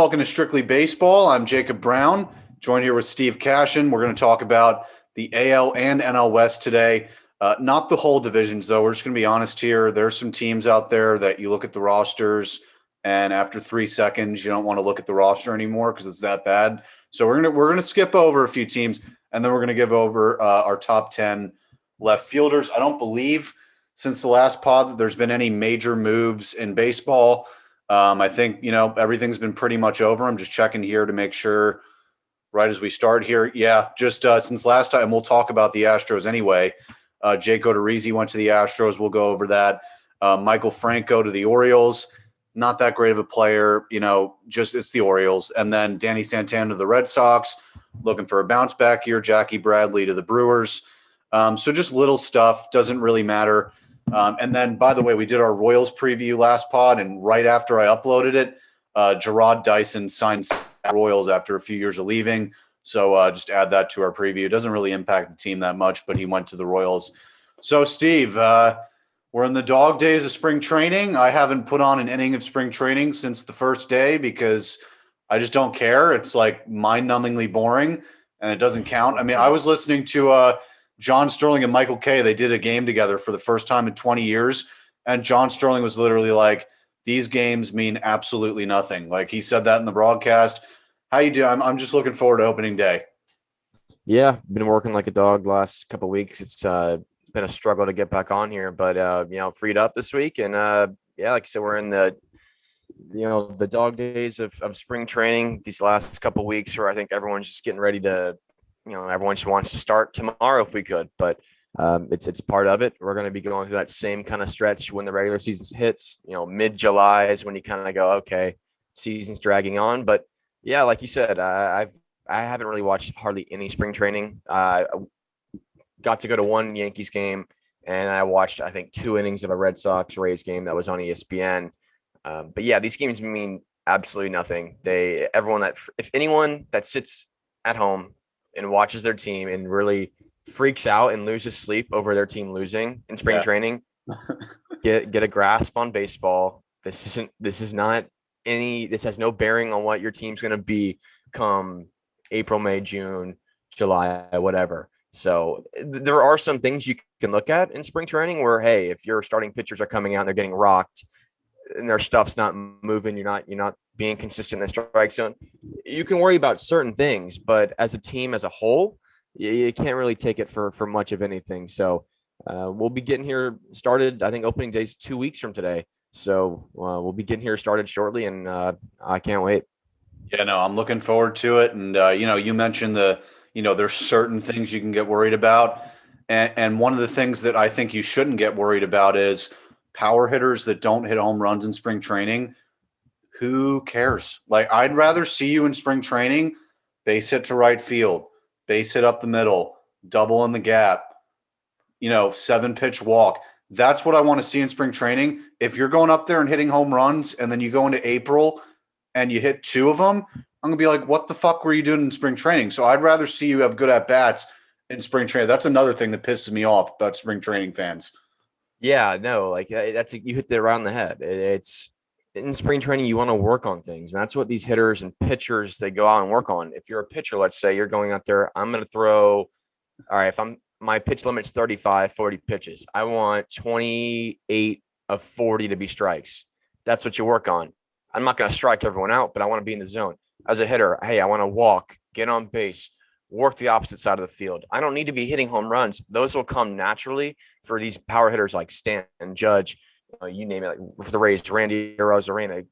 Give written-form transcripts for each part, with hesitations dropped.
welcome to Strictly Baseball. I'm Jacob Brown, joined here with Steve Cashin. We're going to talk about the AL and NL West today. Not the whole divisions, though. We're just going to be honest here. There's some teams out there that you look at the rosters, and after 3 seconds, you don't want to look at the roster anymore because it's that bad. So we're gonna skip over a few teams, and then we're going to give over our top 10 left fielders. I don't believe since the last pod that there's been any major moves in baseball. I think, everything's been pretty much over. I'm just checking here to make sure right as we start here. Yeah, just since last time, we'll talk about the Astros anyway. Jake Odorizzi went to the Astros. We'll go over that. Michael Franco to the Orioles. Not that great of a player, just it's the Orioles. And then Danny Santana to the Red Sox, looking for a bounce back here. Jackie Bradley to the Brewers. So just little stuff, doesn't really matter. And then, by the way, we did our Royals preview last pod, and right after I uploaded it, Gerard Dyson signed Royals after a few years of leaving. So just add that to our preview. It doesn't really impact the team that much, but he went to the Royals. So, Steve, we're in the dog days of spring training. I haven't put on an inning of spring training since the first day because I just don't care. It's like mind-numbingly boring, and it doesn't count. I mean, I was listening to John Sterling and Michael Kay. They did a game together for the first time in 20 years. And John Sterling was literally like, these games mean absolutely nothing. Like he said that in the broadcast. How you doing? I'm just looking forward to opening day. Yeah, been working like a dog the last couple of weeks. It's been a struggle to get back on here, but freed up this week. And like I said, we're in the dog days of spring training these last couple of weeks where I think everyone's just getting ready to everyone just wants to start tomorrow if we could, but it's part of it. We're going to be going through that same kind of stretch when the regular season hits. Mid-July is when you kind of go, okay, season's dragging on. But yeah, like you said, I haven't really watched hardly any spring training. Got to go to one Yankees game, and I watched I think 2 innings of a Red Sox Rays game that was on ESPN. But yeah, these games mean absolutely nothing. If anyone that sits at home and watches their team and really freaks out and loses sleep over their team losing in spring training, get a grasp on baseball. This has no bearing on what your team's going to be come April, May, June, July, whatever. So there are some things you can look at in spring training where, hey, if your starting pitchers are coming out and they're getting rocked and their stuff's not moving, you're not being consistent in the strike zone, you can worry about certain things, but as a team as a whole, you can't really take it for much of anything. So we'll be getting here started. I think opening day's 2 weeks from today. So we'll be getting here started shortly, and I can't wait. Yeah, no, I'm looking forward to it. And, you mentioned there's certain things you can get worried about. And one of the things that I think you shouldn't get worried about is power hitters that don't hit home runs in spring training. Who cares? Like, I'd rather see you in spring training, base hit to right field, base hit up the middle, double in the gap, 7-pitch walk. That's what I want to see in spring training. If you're going up there and hitting home runs and then you go into April and you hit 2 of them, I'm going to be like, what the fuck were you doing in spring training? So I'd rather see you have good at-bats in spring training. That's another thing that pisses me off about spring training fans. Yeah, no, like you hit it right on the head. It's in spring training, you want to work on things. And that's what these hitters and pitchers, they go out and work on. If you're a pitcher, let's say you're going out there, I'm going to throw, all right, my pitch limit's 35, 40 pitches. I want 28 of 40 to be strikes. That's what you work on. I'm not going to strike everyone out, but I want to be in the zone. As a hitter, hey, I want to walk, get on base, work the opposite side of the field. I don't need to be hitting home runs. Those will come naturally for these power hitters like Stanton, Judge, you name it, like for the Rays, Randy Arozarena,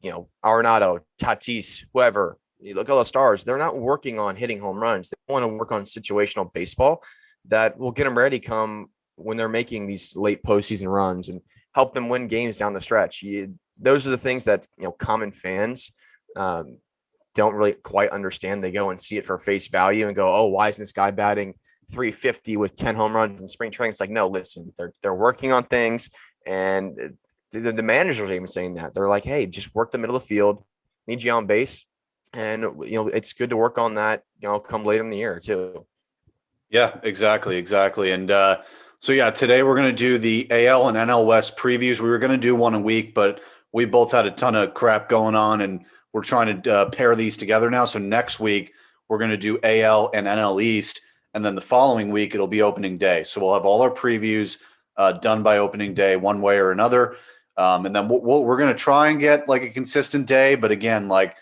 Arenado, Tatis, whoever. You look at all the stars, they're not working on hitting home runs. They want to work on situational baseball that will get them ready come when they're making these late postseason runs and help them win games down the stretch. Those are the things that, common fans don't really quite understand. They go and see it for face value and go, oh, why isn't this guy batting 350 with 10 home runs in spring training? It's like, no, listen, they're working on things. And the managers are even saying that. They're like, hey, just work the middle of the field, need you on base. And, it's good to work on that, come later in the year too. Yeah, exactly. And today we're going to do the AL and NL West previews. We were going to do one a week, but we both had a ton of crap going on, and we're trying to pair these together now. So next week we're going to do AL and NL East, and then the following week it'll be opening day. So we'll have all our previews done by opening day, one way or another. And then we're going to try and get like a consistent day. But again, like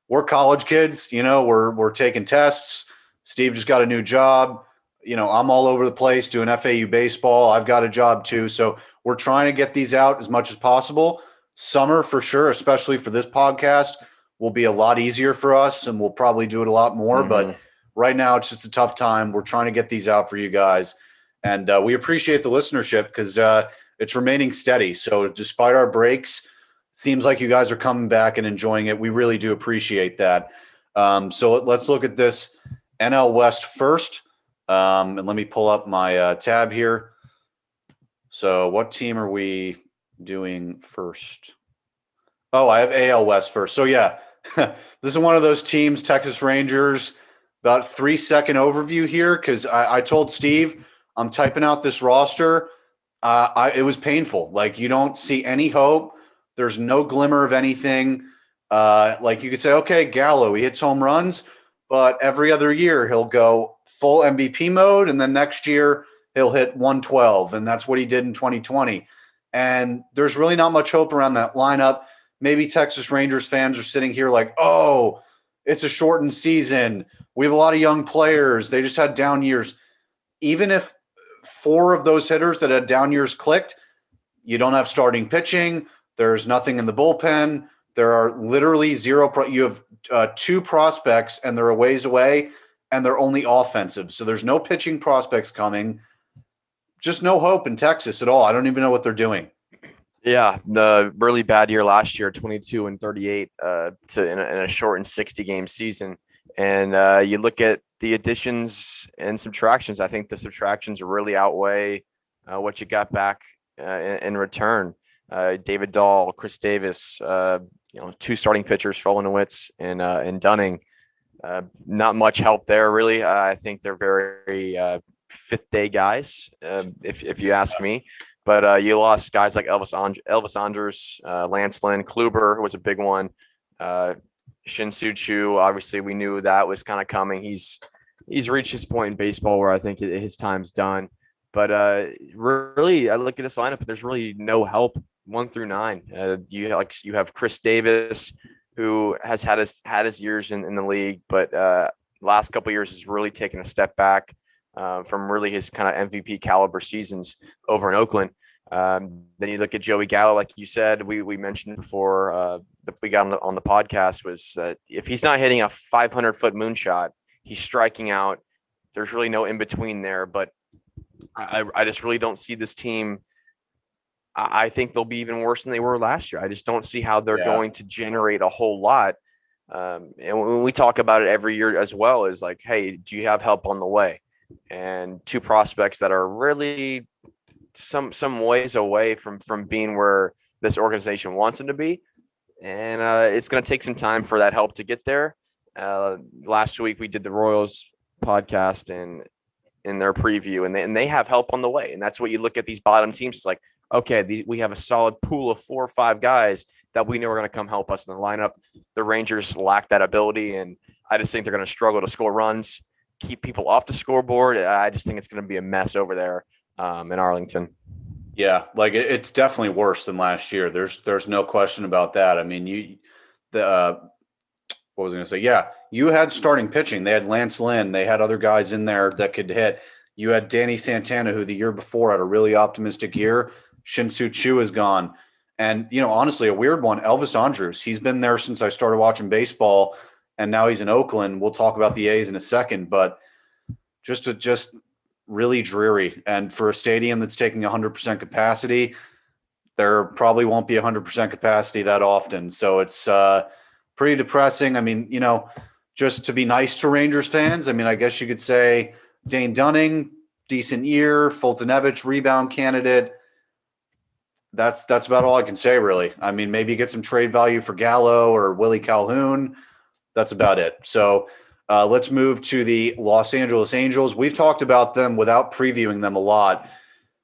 we're college kids, we're taking tests. Steve just got a new job. I'm all over the place doing FAU baseball. I've got a job too. So we're trying to get these out as much as possible. Summer for sure, especially for this podcast, will be a lot easier for us, and we'll probably do it a lot more. Mm-hmm. But right now it's just a tough time. We're trying to get these out for you guys. And we appreciate the listenership because it's remaining steady. So despite our breaks, it seems like you guys are coming back and enjoying it. We really do appreciate that. So let's look at this NL West first. And let me pull up my tab here. So what team are we doing first? Oh, I have AL West first. So yeah, this is one of those teams, Texas Rangers. About 3-second overview here because I told Steve I'm typing out this roster. It was painful. Like you don't see any hope. There's no glimmer of anything. Like you could say, okay, Gallo, he hits home runs, but every other year he'll go full MVP mode, and then next year he'll hit 112, and that's what he did in 2020. And there's really not much hope around that lineup. Maybe Texas Rangers fans are sitting here like, oh, it's a shortened season. We have a lot of young players. They just had down years. Even if 4 of those hitters that had down years clicked, you don't have starting pitching. There's nothing in the bullpen. There are literally zero. You have 2 prospects, and they're a ways away, and they're only offensive. So there's no pitching prospects coming. Just no hope in Texas at all. I don't even know what they're doing. Yeah, the really bad year last year, 22-38 in a shortened 60-game season. And you look at the additions and subtractions. I think the subtractions really outweigh what you got back in return. David Dahl, Chris Davis, 2 starting pitchers, Nlwest and Dunning. Not much help there, really. I think they're very fifth-day guys, if you ask me. But you lost guys like Elvis Andre, Lance Lynn, Kluber, who was a big one. Shin-Soo Choo, obviously we knew that was kind of coming. He's reached his point in baseball where I think his time's done. But really, I look at this lineup, and there's really no help 1 through 9. You have Chris Davis, who has had his years in the league, but last couple of years has really taken a step back from really his kind of MVP caliber seasons over in Oakland. Then you look at Joey Gallo, like you said, we mentioned before that we got on the podcast, was that if he's not hitting a 500-foot moonshot, he's striking out. There's really no in between there. But I just really don't see this team. I think they'll be even worse than they were last year. I just don't see how they're going to generate a whole lot. And when we talk about it every year as well, is like, hey, do you have help on the way? And 2 prospects that are really some ways away from being where this organization wants them to be. And it's going to take some time for that help to get there. Last week we did the Royals podcast and in their preview, and they have help on the way. And that's what you look at these bottom teams. It's like, okay, we have a solid pool of 4 or 5 guys that we know are going to come help us in the lineup. The Rangers lack that ability, and I just think they're going to struggle to score runs, keep people off the scoreboard. I just think it's going to be a mess over there in Arlington. Yeah, like it's definitely worse than last year. There's no question about that. I mean, what was I going to say? Yeah, you had starting pitching. They had Lance Lynn. They had other guys in there that could hit. You had Danny Santana, who the year before had a really optimistic year. Shin-Soo Choo is gone. And, honestly, a weird one, Elvis Andre. He's been there since I started watching baseball, and now he's in Oakland. We'll talk about the A's in a second, but just really dreary. And for a stadium that's taking 100% capacity, there probably won't be 100% capacity that often. So it's pretty depressing. I mean, just to be nice to Rangers fans, I mean, I guess you could say Dane Dunning, decent year, Fultonevich, rebound candidate. That's about all I can say, really. I mean, maybe get some trade value for Gallo or Willie Calhoun. That's about it. So let's move to the Los Angeles Angels. We've talked about them without previewing them a lot.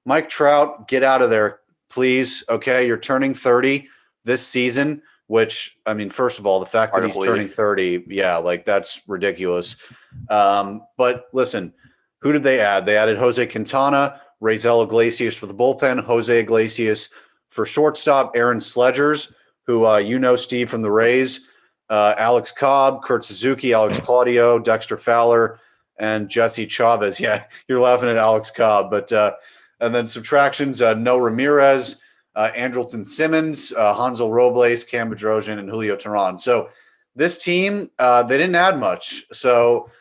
Mike Trout, get out of there, please. Okay, you're turning 30 this season. which, I mean, first of all, the fact that he's turning 30, yeah, like that's ridiculous. But listen, who did they add? They added Jose Quintana, Raisel Iglesias for the bullpen, Jose Iglesias for shortstop, Aaron Sledgers, who Steve from the Rays, Alex Cobb, Kurt Suzuki, Alex Claudio, Dexter Fowler, and Jesse Chavez. Yeah, you're laughing at Alex Cobb, but and then subtractions: No Ramirez, Andrelton Simmons, Hansel Robles, Cam Bedrosian, and Julio Teheran. So this team, they didn't add much. So,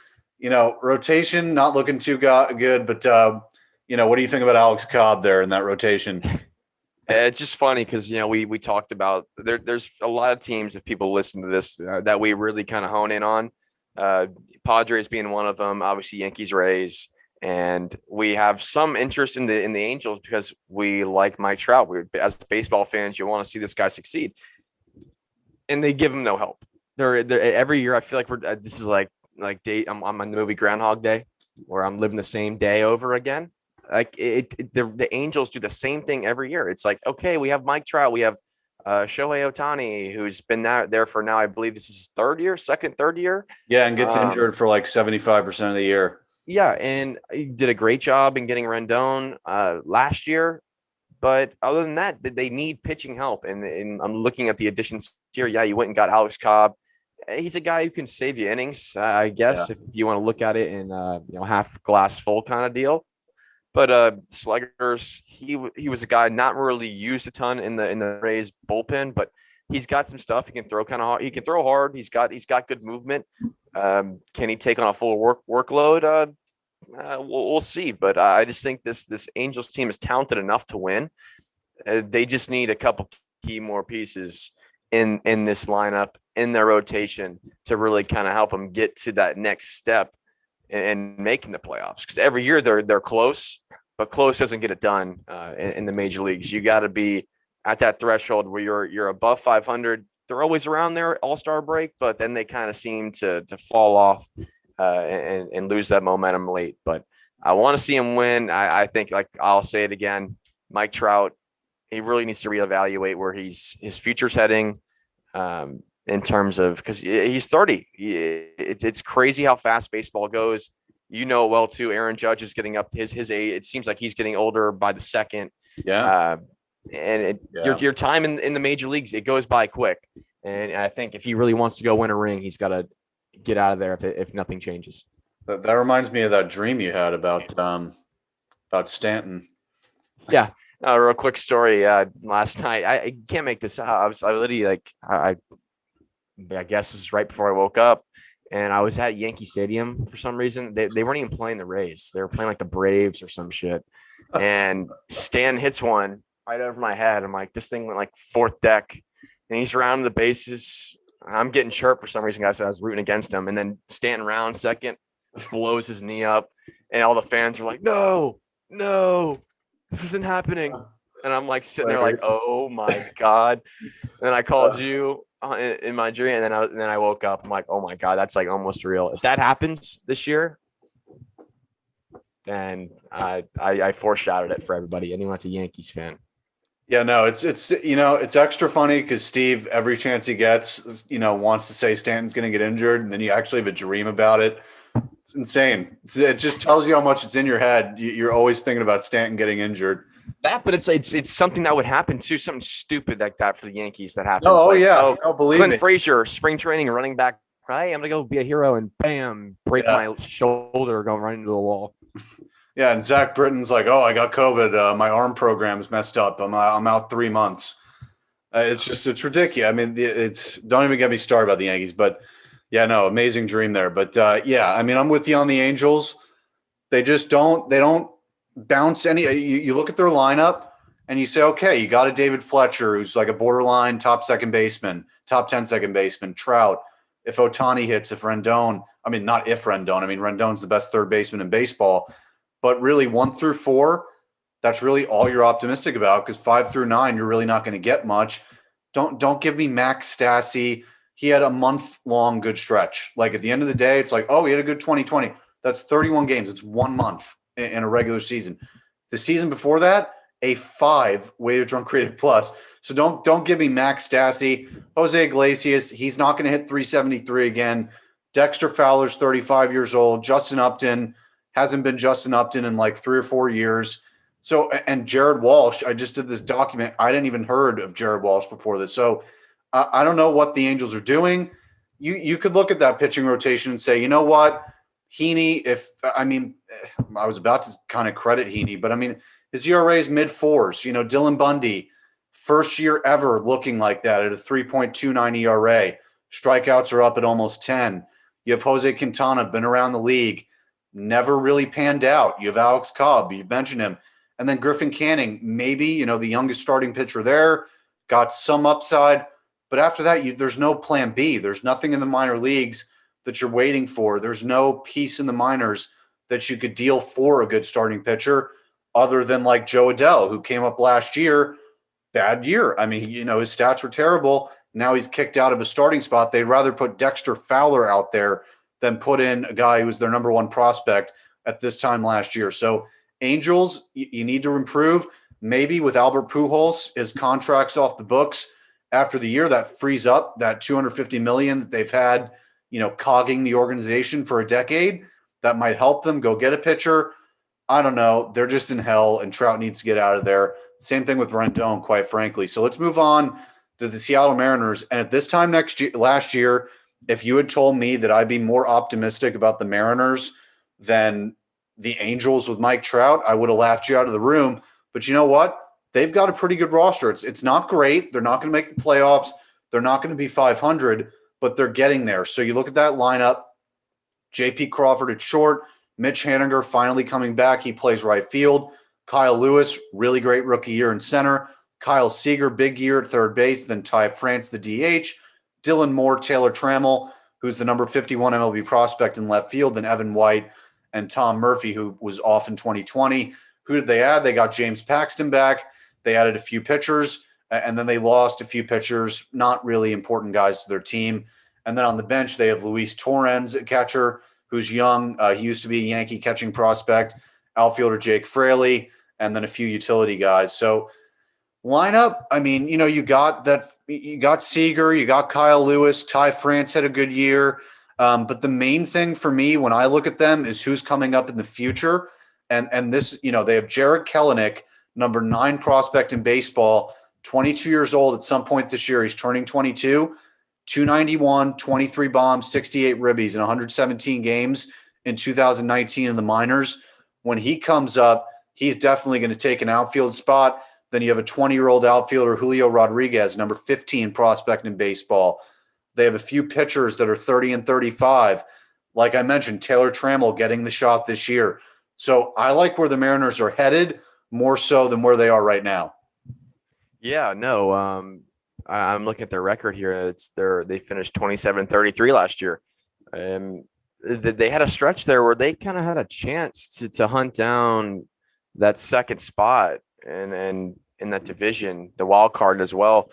rotation not looking too good. But, what do you think about Alex Cobb there in that rotation? It's just funny because, we talked about there's a lot of teams, if people listen to this, that we really kind of hone in on. Padres being one of them, obviously Yankees, Rays. And we have some interest in the Angels because we like Mike Trout. As baseball fans, you want to see this guy succeed, and they give him no help. They're every year. I feel like this is like I'm on the movie Groundhog Day, where I'm living the same day over again. Like the Angels do the same thing every year. It's like, okay, we have Mike Trout, we have Shohei Ohtani, who's been there for now, I believe this is third year. Yeah, and gets injured for like 75% of the year. Yeah, and he did a great job in getting Rendon last year. But other than that, they need pitching help. And I'm looking at the additions here. Yeah, you went and got Alex Cobb. He's a guy who can save you innings, I guess, if you want to look at it in half glass full kind of deal. But Sluggers, he was a guy not really used a ton in the Rays bullpen, but he's got some stuff. He can throw kind of hard. He can throw hard. He's got good movement. Can he take on a full workload? We'll see. But I just think this Angels team is talented enough to win. They just need a couple key more pieces in this lineup, in their rotation, to really kind of help them get to that next step and making the playoffs. Because every year they're close, but close doesn't get it done in the major leagues. You got to be at that threshold where you're above 500. They're always around there All-Star break, but then they kind of seem to fall off and lose that momentum late. But I want to see him win. I think, like I'll say it again, Mike Trout, he really needs to reevaluate where his future's heading in terms of, because he's 30. It's crazy how fast baseball goes. You know well too. Aaron Judge is getting up to his age. It seems like he's getting older by the second. Yeah. Your time in the major leagues, it goes by quick. And I think if he really wants to go win a ring, he's got to get out of there if nothing changes. That reminds me of that dream you had about Stanton. Yeah. A real quick story. Last night, I can't make this up. I literally I guess this is right before I woke up, and I was at Yankee Stadium for some reason. They weren't even playing the Rays. They were playing like the Braves or some shit. And Stan hits one right over my head. I'm like, this thing went like fourth deck, and he's rounding the bases. I'm getting chirped for some reason, guys. I was rooting against him, and then Stanton round second blows his knee up, and all the fans are like, no, this isn't happening. And I'm like sitting there like, oh my God. And then I called you in my dream, and then I woke up. I'm like, oh my God, that's like almost real. If that happens this year, then I foreshadowed it for everybody. Anyone that's a Yankees fan. Yeah, no, it's extra funny because Steve, every chance he gets, wants to say Stanton's going to get injured, and then you actually have a dream about it. It's insane. It just tells you how much it's in your head. You're always thinking about Stanton getting injured. But it's something that would happen too. Something stupid like that for the Yankees that happens. Believe Clint me. Frazier, spring training, running back. Hey, I'm gonna go be a hero, and bam, break my shoulder, going right into the wall. Yeah, and Zach Britton's like, oh, I got COVID. My arm program's messed up. I'm out 3 months. It's ridiculous. I mean, don't even get me started about the Yankees. But yeah, no, amazing dream there. But I mean, I'm with you on the Angels. They just don't bounce any. You look at their lineup and you say, okay, you got a David Fletcher who's like a borderline top 10 second baseman. Trout. If Ohtani hits, if Rendon, I mean, not if Rendon. I mean, Rendon's the best third baseman in baseball. But really, 1 through 4, that's really all you're optimistic about, because 5 through 9, you're really not going to get much. Don't give me Max Stassi. He had a month-long good stretch. Like at the end of the day, it's like, oh, he had a good 2020. That's 31 games. It's 1 month in a regular season. The season before that, a 5 weighted run created plus. So don't give me Max Stassi. Jose Iglesias, he's not going to hit 373 again. Dexter Fowler's 35 years old. Justin Upton hasn't been Justin Upton in like 3 or 4 years. So, and Jared Walsh, I just did this document. I didn't even heard of Jared Walsh before this. So I don't know what the Angels are doing. You could look at that pitching rotation and say, you know what, Heaney, I was about to kind of credit Heaney, but I mean, his ERA is mid-4s. Dylan Bundy, first year ever looking like that at a 3.29 ERA. Strikeouts are up at almost 10. You have Jose Quintana, been around the league, never really panned out. You have Alex Cobb, you mentioned him. And then Griffin Canning, maybe, the youngest starting pitcher there, got some upside. But after that, there's no plan B. There's nothing in the minor leagues that you're waiting for. There's no piece in the minors that you could deal for a good starting pitcher other than like Joe Adell, who came up last year, bad year. I mean, his stats were terrible. Now he's kicked out of a starting spot. They'd rather put Dexter Fowler out there than put in a guy who was their number one prospect at this time last year. So Angels, you need to improve. Maybe with Albert Pujols, his contract's off the books after the year, that frees up that $250 million that they've had, cogging the organization for a decade. That might help them go get a pitcher. I don't know. They're just in hell, and Trout needs to get out of there. Same thing with Rendon, quite frankly. So let's move on to the Seattle Mariners. And at this time last year, if you had told me that I'd be more optimistic about the Mariners than the Angels with Mike Trout, I would have laughed you out of the room. But you know what? They've got a pretty good roster. It's not great. They're not going to make the playoffs. They're not going to be 500, but they're getting there. So you look at that lineup, J.P. Crawford at short, Mitch Haniger finally coming back. He plays right field. Kyle Lewis, really great rookie year in center. Kyle Seager, big year at third base. Then Ty France, the DH. Dylan Moore, Taylor Trammell, who's the number 51 MLB prospect in left field. Then Evan White and Tom Murphy, who was off in 2020. Who did they add? They got James Paxton back. They added a few pitchers, and then they lost a few pitchers, not really important guys to their team. And then on the bench, they have Luis Torrens, a catcher, who's young. He used to be a Yankee catching prospect, outfielder Jake Fraley, and then a few utility guys. So lineup, I mean, you got Seager, you got Kyle Lewis, Ty France had a good year. But the main thing for me when I look at them is who's coming up in the future. And this, they have Jared Kellenick, number 9 prospect in baseball, 22 years old at some point this year. He's turning 22, 291, 23 bombs, 68 ribbies in 117 games in 2019 in the minors. When he comes up, he's definitely going to take an outfield spot. Then you have a 20-year-old outfielder, Julio Rodriguez, number 15 prospect in baseball. They have a few pitchers that are 30 and 35. Like I mentioned, Taylor Trammell getting the shot this year. So I like where the Mariners are headed more so than where they are right now. Yeah, no. I'm looking at their record here. They finished 27-33 last year. They had a stretch there where they kind of had a chance to hunt down that second spot and in that division, the wild card as well.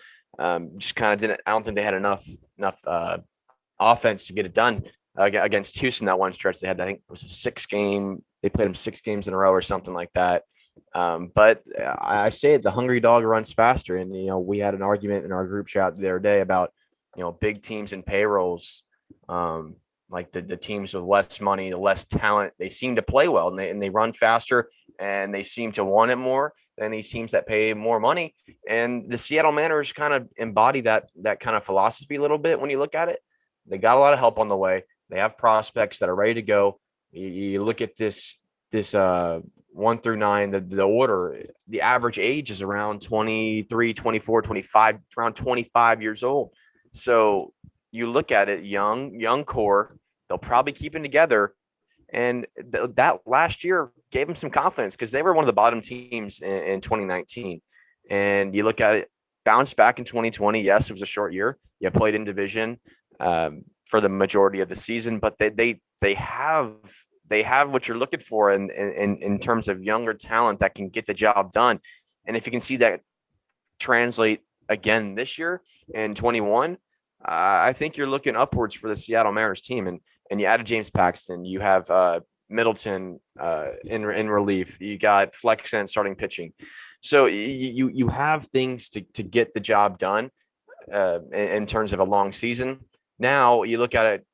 Just kind of didn't. I don't think they had enough offense to get it done against Houston. That one stretch they had, I think it was a 6-game. They played them 6 games in a row or something like that. But I say it, the hungry dog runs faster. And, we had an argument in our group chat the other day about, big teams and payrolls, like the teams with less money, the less talent, they seem to play well and they run faster and they seem to want it more than these teams that pay more money. And the Seattle Mariners kind of embody that kind of philosophy a little bit when you look at it. They got a lot of help on the way. They have prospects that are ready to go. You look at this 1 through 9, the order, the average age is around 23, 24, 25, around 25 years old. So you look at it, young core, they'll probably keep it together. And that last year gave them some confidence because they were one of the bottom teams in 2019. And you look at it, bounced back in 2020. Yes, it was a short year. You played in division for the majority of the season, but they have what you're looking for in terms of younger talent that can get the job done. And if you can see that translate again this year in 21, I think you're looking upwards for the Seattle Mariners team. And you added James Paxton. You have Middleton in relief. You got Flexen starting pitching. So you have things to get the job done in terms of a long season. Now you look at it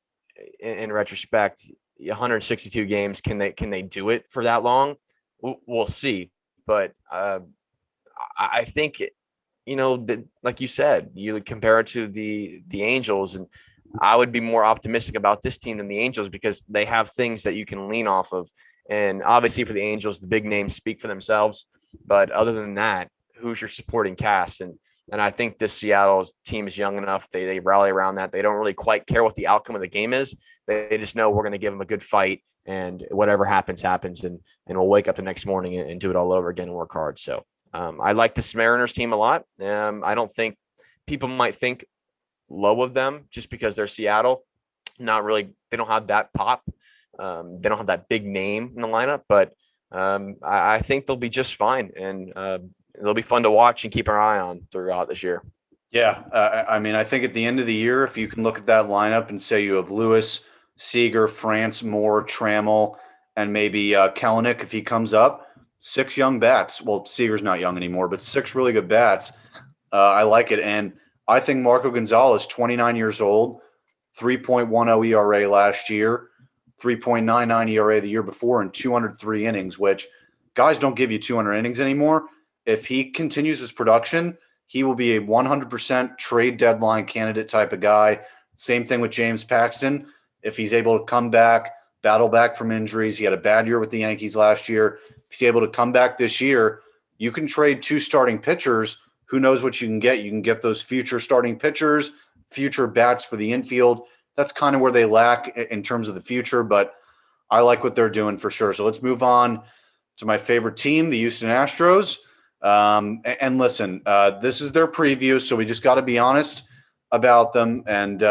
in retrospect, 162 games. Can they do it for that long? We'll see. But I think, like you said, you compare it to the Angels, and I would be more optimistic about this team than the Angels because they have things that you can lean off of. And obviously for the Angels, the big names speak for themselves. But other than that, who's your supporting cast? And I think this Seattle team is young enough. They rally around that. They don't really quite care what the outcome of the game is. They just know we're going to give them a good fight, and whatever happens, and we'll wake up the next morning and do it all over again and work hard. So I like this Mariners team a lot. I don't think people might think low of them just because they're Seattle. Not really. They don't have that pop. They don't have that big name in the lineup, but I think they'll be just fine, and they'll be fun to watch and keep our eye on throughout this year. Yeah, I think at the end of the year, if you can look at that lineup and say you have Lewis, Seager, France, Moore, Trammell, and maybe Kellenick if he comes up, 6 young bats. Well, Seager's not young anymore, but 6 really good bats. I like it, and I think Marco Gonzalez, 29 years old, 3.10 ERA last year, 3.99 ERA the year before, and 203 innings, which guys don't give you 200 innings anymore. If he continues his production, he will be a 100% trade deadline candidate type of guy. Same thing with James Paxton. If he's able to come back, battle back from injuries, he had a bad year with the Yankees last year. If he's able to come back this year, you can trade 2 starting pitchers. Who knows what you can get? You can get those future starting pitchers, future bats for the infield. That's kind of where they lack in terms of the future, but I like what they're doing for sure. So let's move on to my favorite team, the Houston Astros. And listen, this is their preview, so we just got to be honest about them. And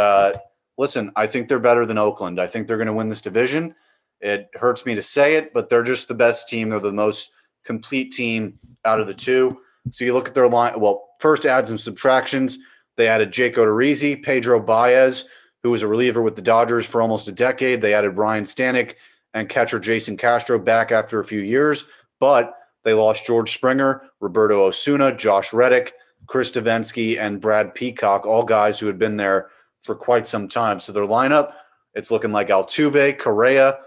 listen, I think they're better than Oakland. I think they're going to win this division. It hurts me to say it, but they're just the best team. They're the most complete team out of the 2. So you look at their line. Well, first adds and subtractions. They added Jake Odorizzi, Pedro Baez, who was a reliever with the Dodgers for almost a decade. They added Ryan Stanek and catcher Jason Castro back after a few years, but they lost George Springer, Roberto Osuna, Josh Reddick, Chris Davinsky, and Brad Peacock, all guys who had been there for quite some time. So their lineup, it's looking like Altuve, Correa,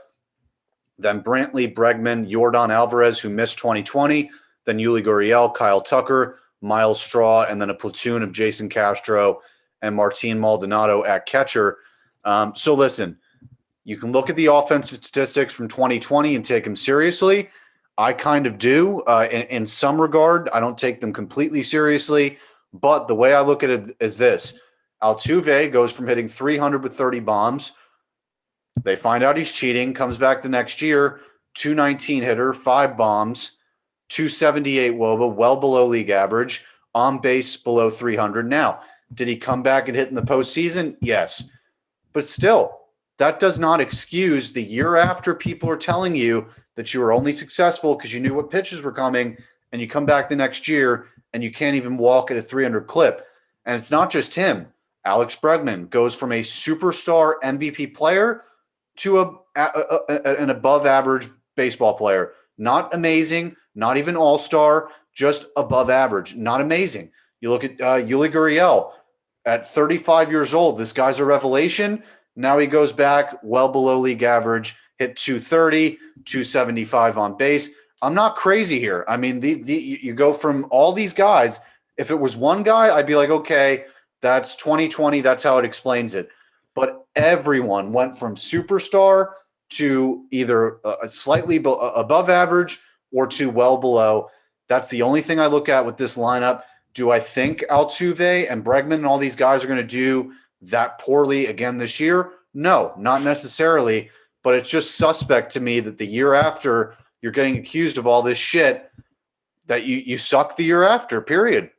then Brantley, Bregman, Yordan Alvarez, who missed 2020, then Yuli Guriel, Kyle Tucker, Miles Straw, and then a platoon of Jason Castro and Martin Maldonado at catcher. So listen, you can look at the offensive statistics from 2020 and take them seriously. I kind of do. In some regard, I don't take them completely seriously, but the way I look at it is this. Altuve goes from hitting 300 with 30 bombs. They find out he's cheating, comes back the next year, 219 hitter, 5 bombs, 278 WOBA, well below league average, on base below 300. Now, did he come back and hit in the postseason? Yes. But still, that does not excuse the year after people are telling you that you were only successful because you knew what pitches were coming, and you come back the next year and you can't even walk at a 300 clip. And it's not just him. Alex Bregman goes from a superstar MVP player to an above average baseball player. Not amazing, not even all-star, just above average. Not amazing. You look at Yuli Guriel at 35 years old. This guy's a revelation. Now he goes back well below league average, hit 230, 275 on base. I'm not crazy here. I mean, you go from all these guys. If it was one guy, I'd be like, okay, that's 2020. That's how it explains it. But everyone went from superstar to either slightly above average or to well below. That's the only thing I look at with this lineup. Do I think Altuve and Bregman and all these guys are going to do that poorly again this year? No, not necessarily. But it's just suspect to me that the year after you're getting accused of all this shit that you suck the year after, period.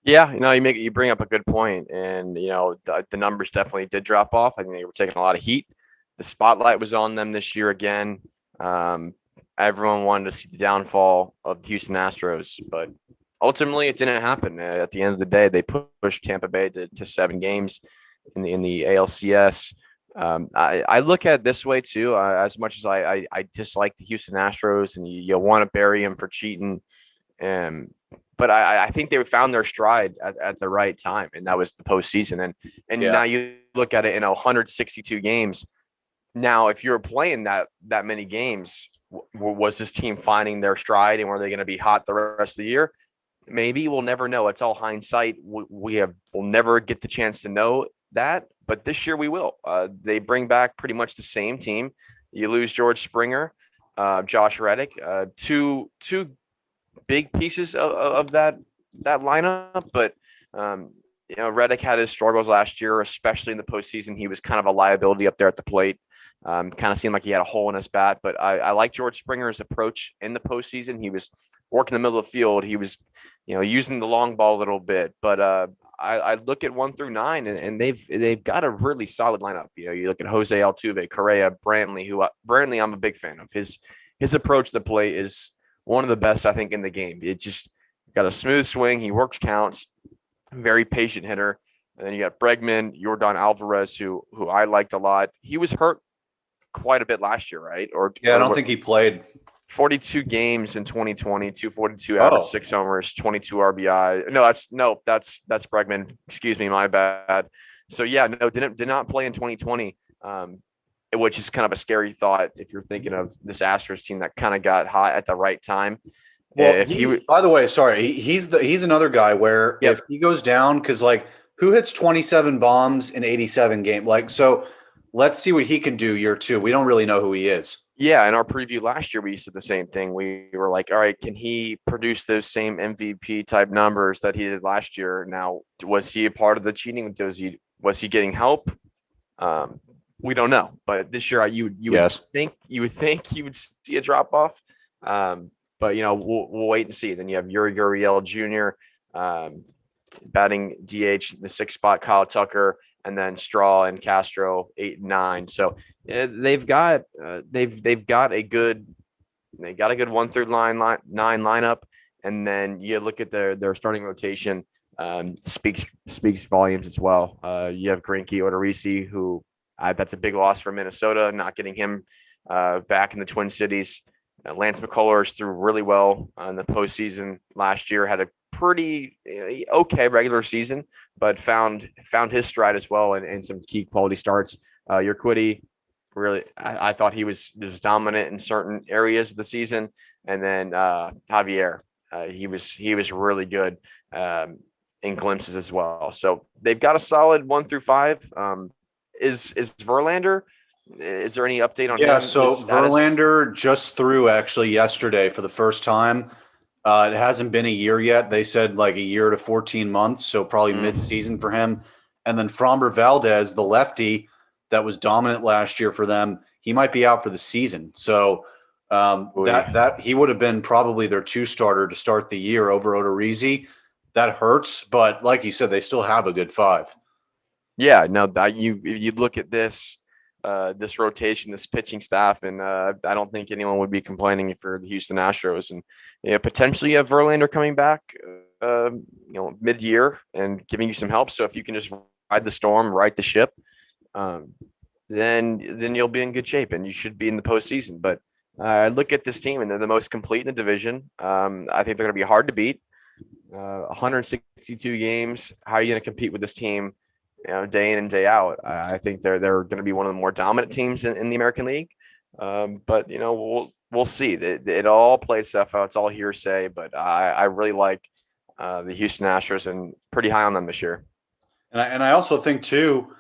Yeah, you bring up a good point, and the numbers definitely did drop off. I think they were taking a lot of heat. The spotlight was on them this year again. Everyone wanted to see the downfall of the Houston Astros, but ultimately it didn't happen. At the end of the day, they pushed Tampa Bay to 7 games in the ALCS. I look at it this way too. As much as I dislike the Houston Astros, and you want to bury him for cheating, but I think they found their stride at the right time, and that was the postseason. And Yeah. now you look at it in 162 games. Now, if you're playing that many games, was this team finding their stride, and were they going to be hot the rest of the year? Maybe we'll never know. It's all hindsight. We'll never get the chance to know that, but this year we will. They bring back pretty much the same team. You lose George Springer, Josh Reddick, two big pieces of that lineup, but Reddick had his struggles last year, especially in the postseason. He was kind of a liability up there at the plate. Kind of seemed like he had a hole in his bat, but I like George Springer's approach in the postseason. He was working the middle of the field. He was, using the long ball a little bit, but I look at 1 through 9, and they've got a really solid lineup. You look at Jose Altuve, Correa, Brantley, Brantley I'm a big fan of. His approach to play is one of the best, I think, in the game. It just got a smooth swing. He works counts, very patient hitter. And then you got Bregman, Yordan Alvarez, who I liked a lot. He was hurt quite a bit last year, right? I don't think he played. 42 games in 2020, 242 average, 6 homers, 22 RBI. That's Bregman. Excuse me, my bad. So did not play in 2020, which is kind of a scary thought if you're thinking of this Astros team that kind of got hot at the right time. Well, by the way, sorry, he's another guy where if he goes down, because who hits 27 bombs in 87 games? So let's see what he can do year 2. We don't really know who he is. Yeah, in our preview last year, we said the same thing. We were like, all right, can he produce those same MVP type numbers that he did last year? Now, was he a part of the cheating? Was he getting help? We don't know. But this year, you would think you would see a drop off. But we'll wait and see. Then you have Yuri Garielle Jr. Batting DH, the 6th spot, Kyle Tucker, and then Straw and Castro 8 and 9. So they've got a good 1 through 9 lineup, and then you look at their starting rotation. Speaks volumes as well. You have Greinke, Odorizzi, who that's a big loss for Minnesota, not getting him back in the Twin Cities. Lance McCullers threw really well in the postseason last year, had a pretty okay regular season, but found his stride as well in some key quality starts. Urquidy, really, I thought he was dominant in certain areas of the season. And then Javier, he was really good in glimpses as well. So they've got a solid 1 through 5. Is Verlander? Is there any update on him? Yeah, so Verlander just threw actually yesterday for the first time. It hasn't been a year yet. They said a year to 14 months, so probably mid-season for him. And then Framber Valdez, the lefty that was dominant last year for them, he might be out for the season. So that he would have been probably their 2 starter to start the year over Odorizzi. That hurts, but like you said, they still have a good 5. Yeah, no, you look at this rotation, this pitching staff, and I don't think anyone would be complaining for the Houston Astros. And potentially you have Verlander coming back, mid-year and giving you some help. So if you can just ride the storm, right the ship, then you'll be in good shape, and you should be in the postseason. But I look at this team, and they're the most complete in the division. I think they're going to be hard to beat. 162 games. How are you going to compete with this team? Day in and day out? I think they're going to be one of the more dominant teams in the American League. But we'll see. It all plays stuff out. It's all hearsay. But I really like the Houston Astros and pretty high on them this year. And I also think too,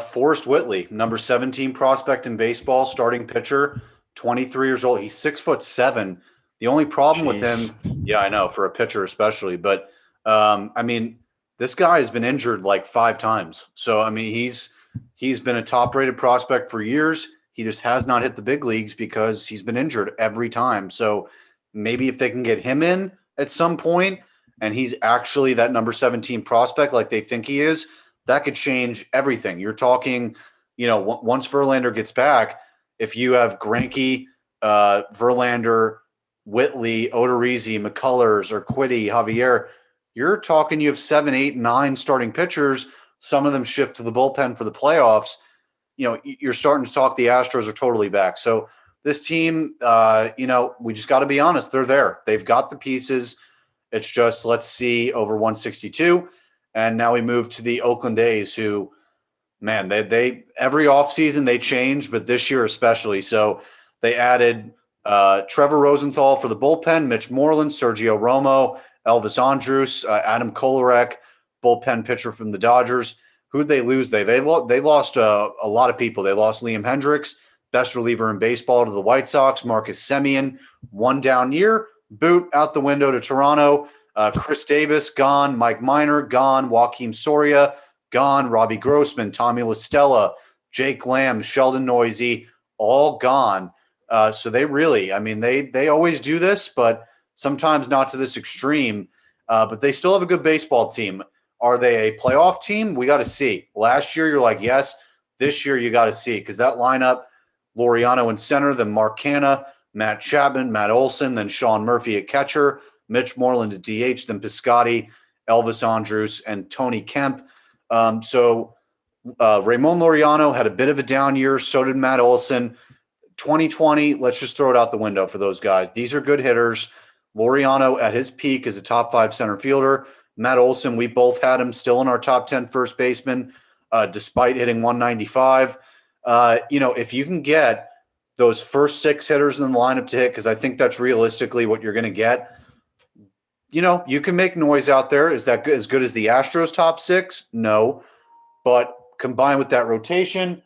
Forrest Whitley, number 17 prospect in baseball, starting pitcher, 23 years old. He's 6'7". The only problem with him, I know, for a pitcher especially, but this guy has been injured 5 times. So, he's been a top-rated prospect for years. He just has not hit the big leagues because he's been injured every time. So maybe if they can get him in at some point and he's actually that number 17 prospect like they think he is, that could change everything. You're talking, once Verlander gets back, if you have Greinke, Verlander, Whitley, Odorizzi, McCullers, or Urquidy, Javier, you're talking you have 7, 8, 9 starting pitchers. Some of them shift to the bullpen for the playoffs. you're starting to talk the Astros are totally back. So this team, we just got to be honest. They're there. They've got the pieces. It's just, let's see, over 162. And now we move to the Oakland A's, who, man, they every offseason they change, but this year especially. So they added Trevor Rosenthal for the bullpen, Mitch Moreland, Sergio Romo, Elvis Andrus, Adam Kolarek, bullpen pitcher from the Dodgers. Who'd they lose? They lost a lot of people. They lost Liam Hendricks, best reliever in baseball, to the White Sox. Marcus Semien, one down year, boot out the window to Toronto. Chris Davis, gone. Mike Minor, gone. Joaquin Soria, gone. Robbie Grossman, Tommy La Stella, Jake Lamb, Sheldon Noisy, all gone. So they really, they always do this, but sometimes not to this extreme. But they still have a good baseball team. Are they a playoff team? We got to see. Last year, you're like, yes. This year, you got to see, because that lineup, Laureano in center, then Mark Canha, Matt Chapman, Matt Olsen, then Sean Murphy at catcher, Mitch Moreland at DH, then Piscotty, Elvis Andrus, and Tony Kemp. So Ramon Laureano had a bit of a down year. So did Matt Olsen. 2020, let's just throw it out the window for those guys. These are good hitters. Laureano at his peak is a top 5 center fielder. Matt Olsen, we both had him still in our top 10 first baseman, despite hitting 195. If you can get those first 6 hitters in the lineup to hit, because I think that's realistically what you're going to get, you can make noise out there. Is that as good as the Astros top 6? No. But combined with that rotation,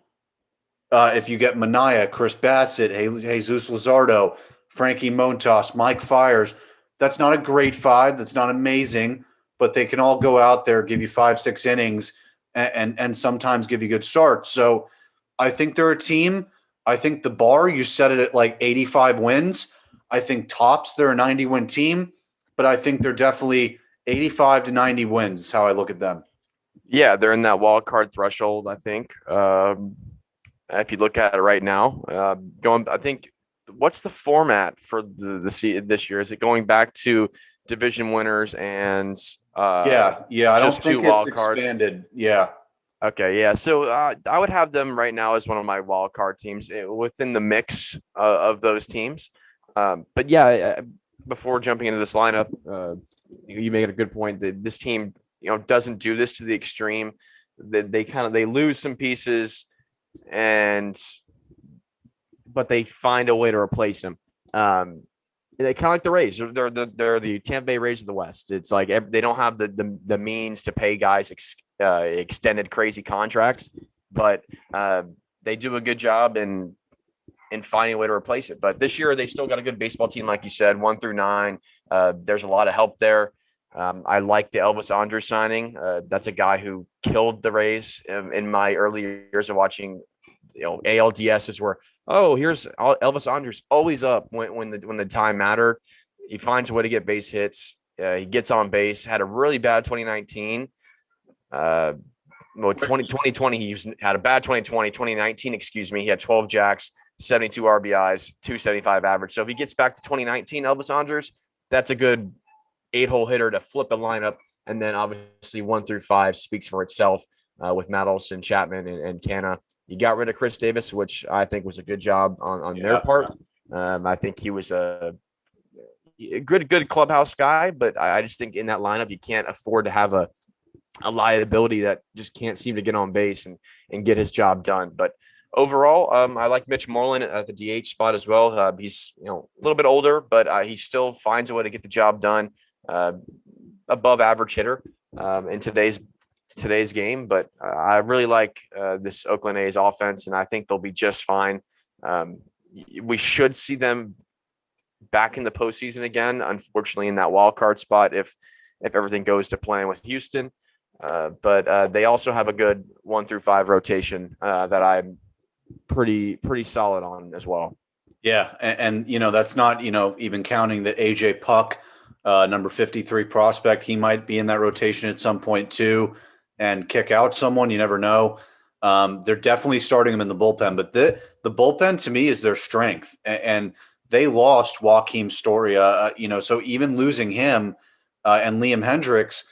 if you get Manaea, Chris Bassett, Jesus Luzardo, Frankie Montas, Mike Fiers, that's not a great 5. That's not amazing, but they can all go out there, give you 5-6 innings, and sometimes give you good starts. So I think they're a team. I think the bar, you set it at like 85 wins. I think tops, they're a 90-win team, but I think they're definitely 85 to 90 wins is how I look at them. Yeah, they're in that wild card threshold, I think. If you look at it right now, I think, what's the format for this year? Is it going back to division winners and yeah, I don't think it's expanded. Yeah. Okay, yeah. So I would have them right now as one of my wild card teams within the mix of those teams. But yeah, before jumping into this lineup, you make a good point that this team, doesn't do this to the extreme. They lose some pieces, but they find a way to replace them. They kind of like the Rays. They're the Tampa Bay Rays of the West. It's like they don't have the means to pay guys extended crazy contracts, but they do a good job in finding a way to replace it. But this year they still got a good baseball team, like you said, 1 through 9. There's a lot of help there. I like the Elvis Andre signing. That's a guy who killed the Rays in my early years of watching. ALDSs were, here's Elvis Andrus, always up when the time mattered. He finds a way to get base hits. He gets on base. Had a really bad 2019. 2020 he had a bad 2020. 2019, excuse me, he had 12 jacks, 72 RBIs, 275 average. So if he gets back to 2019 Elvis Andrus, that's a good 8-hole hitter to flip the lineup. And then obviously 1 through 5 speaks for itself with Matt Olsen, Chapman, and Canha. You got rid of Chris Davis, which I think was a good job on their part. I think he was a good clubhouse guy, but I just think in that lineup, you can't afford to have a liability that just can't seem to get on base and get his job done. But overall, I like Mitch Moreland at the DH spot as well. He's a little bit older, but he still finds a way to get the job done. Above average hitter in today's game, but I really like this Oakland A's offense, and I think they'll be just fine. We should see them back in the postseason again, unfortunately in that wild card spot if everything goes to plan with Houston. But they also have a good 1 through 5 rotation that I'm pretty solid on as well. Yeah, and that's not even counting the AJ Puck, number 53 prospect. He might be in that rotation at some point too, and kick out someone. You never know. They're definitely starting him in the bullpen, but the bullpen to me is their strength. And they lost Joaquin Soria, so even losing him and Liam Hendricks,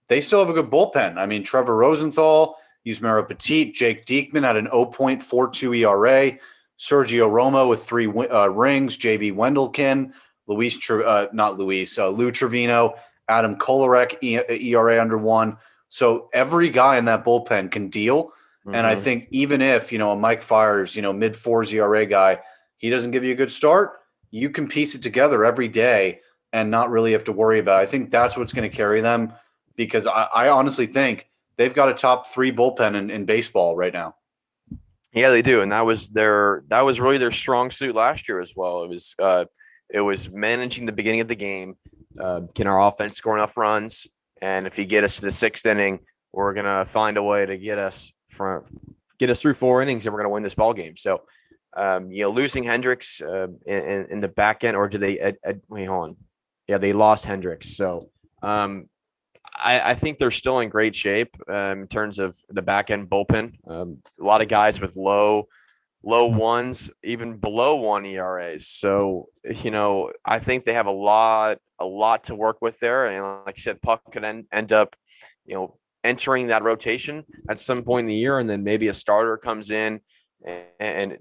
they still have a good bullpen. I mean, Trevor Rosenthal, Yusmeiro Petit, Jake Diekman had an 0.42 ERA, Sergio Romo with 3 rings, JB Wendelken, Lou Trevino, Adam Kolarek, ERA under 1. So every guy in that bullpen can deal. And I think even if, a Mike Fiers, mid-4s ERA guy, he doesn't give you a good start, you can piece it together every day and not really have to worry about it. I think that's what's going to carry them, because I honestly think they've got a top 3 bullpen in baseball right now. Yeah, they do. And that was really their strong suit last year as well. It was managing the beginning of the game. Can our offense score enough runs? And if you get us to the 6th inning, we're going to find a way to get us through 4 innings, and we're going to win this ball game. So, losing Hendricks in the back end, or did they wait, hold on. Yeah, they lost Hendricks. So, I think they're still in great shape in terms of the back end bullpen. A lot of guys with low ones, even below 1 ERAs. So, I think they have a lot to work with there. And like you said, Puck could end up, entering that rotation at some point in the year, and then maybe a starter comes in and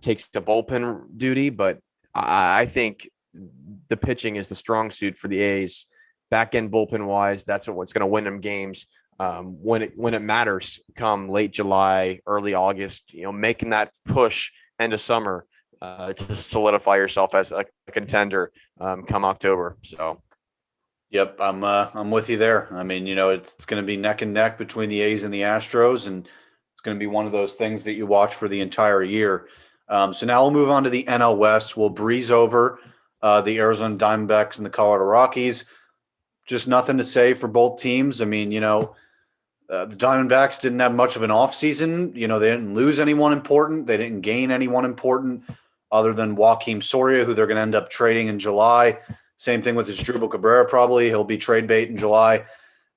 takes the bullpen duty. But I think the pitching is the strong suit for the A's. Back end bullpen wise, that's what's going to win them games when it matters come late July, early August. Making that push into summer to solidify yourself as a contender come October. So. Yep, I'm with you there. I mean, it's going to be neck and neck between the A's and the Astros, and it's going to be one of those things that you watch for the entire year. So now we'll move on to the NL West. We'll breeze over the Arizona Diamondbacks and the Colorado Rockies. Just nothing to say for both teams. I mean, the Diamondbacks didn't have much of an offseason. They didn't lose anyone important. They didn't gain anyone important other than Joakim Soria, who they're going to end up trading in July. Same thing with Asdrubal Cabrera, probably. He'll be trade bait in July.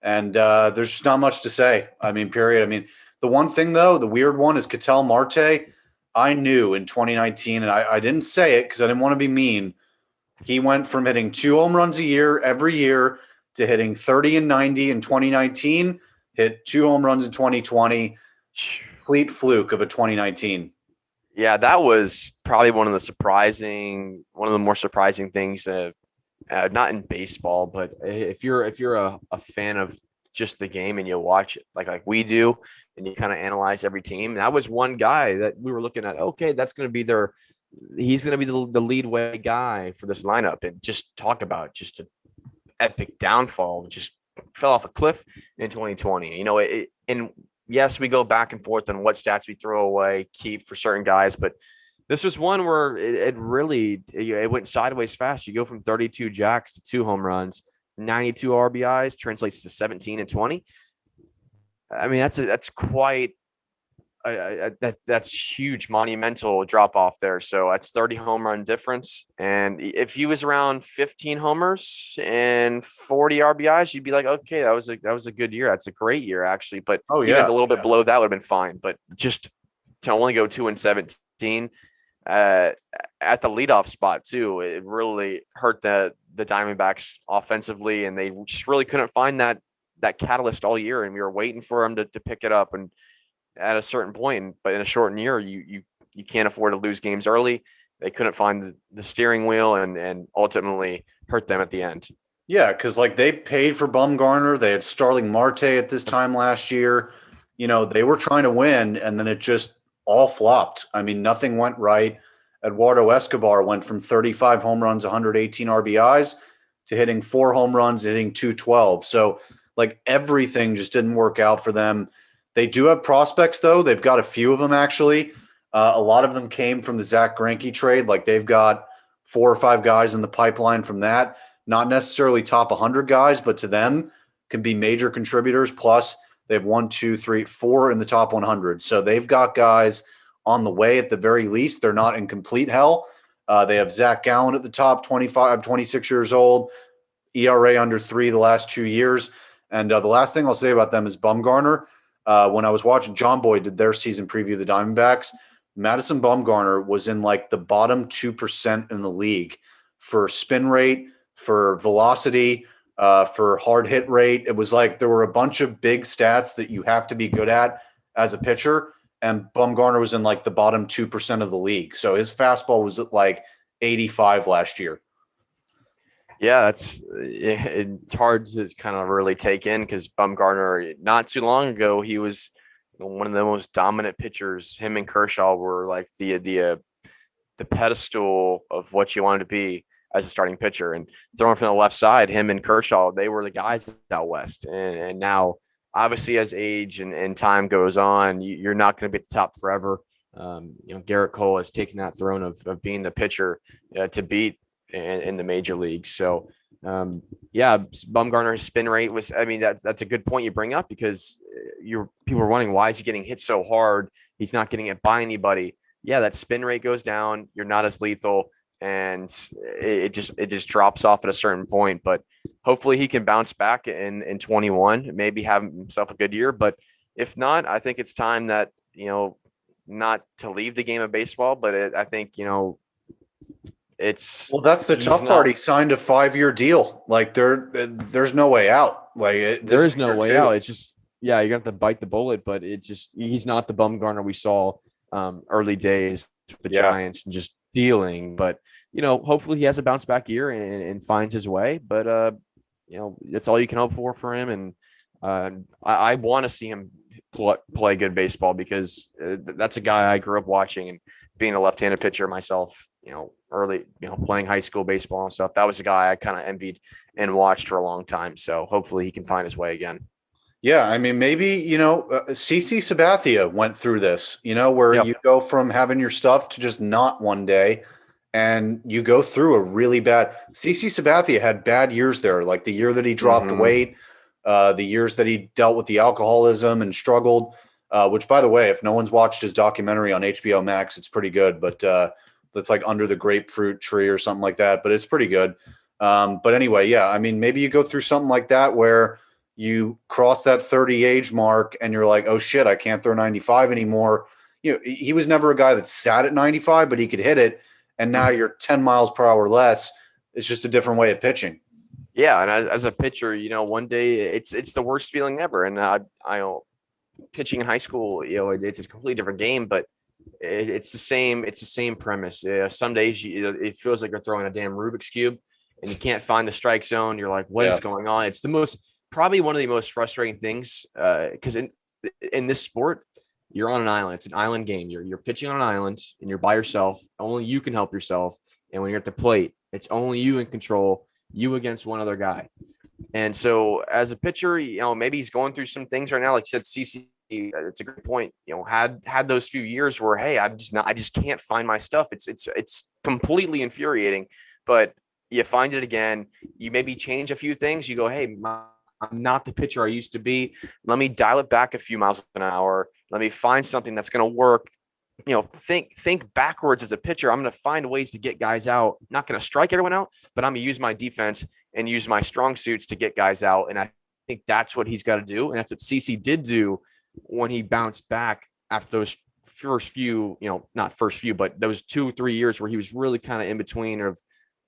And there's just not much to say. I mean, period. I mean, the one thing, though, the weird one is Katel Marte. I knew in 2019, and I didn't say it because I didn't want to be mean. He went from hitting 2 home runs a year every year to hitting 30 and 90 in 2019, hit 2 home runs in 2020. Complete fluke of a 2019. Yeah, that was probably one of the more surprising things not in baseball, but if you're a fan of just the game and you watch it like we do, and you kind of analyze every team, that was one guy that we were looking at. Okay, that's going to be he's going to be the lead way guy for this lineup, and just talk about just an epic downfall. Just fell off a cliff in 2020. And yes, we go back and forth on what stats we throw away, keep for certain guys, but this was one where it really went sideways fast. You go from 32 jacks to 2 home runs, 92 RBIs translates to 17 and 20. I mean, that's quite that's huge, monumental drop off there. So that's 30 home run difference. And if he was around 15 homers and 40 RBIs, you'd be like, okay, that was a good year. That's a great year, actually. But even a little bit below that would have been fine. But just to only go 2-17. At the leadoff spot too, it really hurt the Diamondbacks offensively, and they just really couldn't find that catalyst all year. And we were waiting for them to pick it up, and at a certain point, but in a shortened year, you can't afford to lose games early. They couldn't find the steering wheel, and ultimately hurt them at the end. Yeah, because they paid for Bumgarner. They had Starling Marte at this time last year. They were trying to win, and then it just all flopped. I mean, nothing went right. Eduardo Escobar went from 35 home runs, 118 RBIs to hitting 4 home runs, hitting 212. So everything just didn't work out for them. They do have prospects, though. They've got a few of them, actually. A lot of them came from the Zach Greinke trade. They've got 4 or 5 guys in the pipeline from that. Not necessarily top 100 guys, but to them can be major contributors. Plus, they have 1, 2, 3, 4 in the top 100. So they've got guys on the way at the very least. They're not in complete hell. They have Zach Gallen at the top, 26 years old, ERA under 3 the last 2 years. And the last thing I'll say about them is Bumgarner. When I was watching, John Boy did their season preview of the Diamondbacks. Madison Bumgarner was in the bottom 2% in the league for spin rate, for velocity, for hard hit rate. It was there were a bunch of big stats that you have to be good at as a pitcher, and Bumgarner was in like the bottom 2% of the league. So his fastball was at like 85 last year. Yeah, it's hard to kind of really take in because Bumgarner, not too long ago, he was one of the most dominant pitchers. Him and Kershaw were like the pedestal of what you wanted to be as a starting pitcher. And throwing from the left side, him and Kershaw, they were the guys out west. And now, obviously, as age and time goes on, you're not going to be at the top forever. Garrett Cole has taken that throne of being the pitcher to beat in the major leagues. So, Bumgarner's spin rate was, I mean, that's a good point you bring up because people are wondering, why is he getting hit so hard? He's not getting it by anybody. Yeah, that spin rate goes down. You're not as lethal, and it just drops off at a certain point. But hopefully he can bounce back in 21, maybe have himself a good year. But if not, I think it's time that, not to leave the game of baseball, but I think, it's that's the tough part. He signed a 5-year deal. Like there's no way out. Like there is no way out. It's just, you're gonna have to bite the bullet. But he's not the Bumgarner we saw early days with the Giants and just dealing. But hopefully he has a bounce back year and finds his way. But that's all you can hope for him. And I want to see him play good baseball because that's a guy I grew up watching, and being a left-handed pitcher myself, early, playing high school baseball and stuff. That was a guy I kind of envied and watched for a long time. So hopefully he can find his way again. Yeah, I mean, maybe, CC Sabathia went through this, where you go from having your stuff to just not one day, and you go through a really bad – CC Sabathia had bad years there, like the year that he dropped weight, the years that he dealt with the alcoholism and struggled, which, by the way, if no one's watched his documentary on HBO Max, it's pretty good, but that's like Under the Grapefruit Tree or something like that, but it's pretty good. But anyway, I mean, maybe you go through something like that where – you cross that 30 age mark and you're like, oh shit, I can't throw 95 anymore. He was never a guy that sat at 95, but he could hit it. And now you're 10 miles per hour less. It's just a different way of pitching. Yeah. And as a pitcher, one day it's the worst feeling ever. And I pitching in high school, it's a completely different game, but it's the same premise. Some days it feels like you're throwing a damn Rubik's Cube and you can't find the strike zone. You're like, what is going on? It's probably one of the most frustrating things because in this sport, you're on an island. It's an island game. You're pitching on an island and you're by yourself. Only you can help yourself. And when you're at the plate, it's only you in control, you against one other guy. And so as a pitcher, maybe he's going through some things right now. Like you said, CC, it's a great point. Had those few years where, hey, I just can't find my stuff. It's completely infuriating. But you find it again. You maybe change a few things. You go, hey, I'm not the pitcher I used to be. Let me dial it back a few miles an hour. Let me find something that's going to work. Think backwards as a pitcher. I'm going to find ways to get guys out. Not going to strike everyone out, but I'm going to use my defense and use my strong suits to get guys out. And I think that's what he's got to do. And that's what CC did do when he bounced back after those first few, not first few, but those 2-3 years where he was really kind of in between of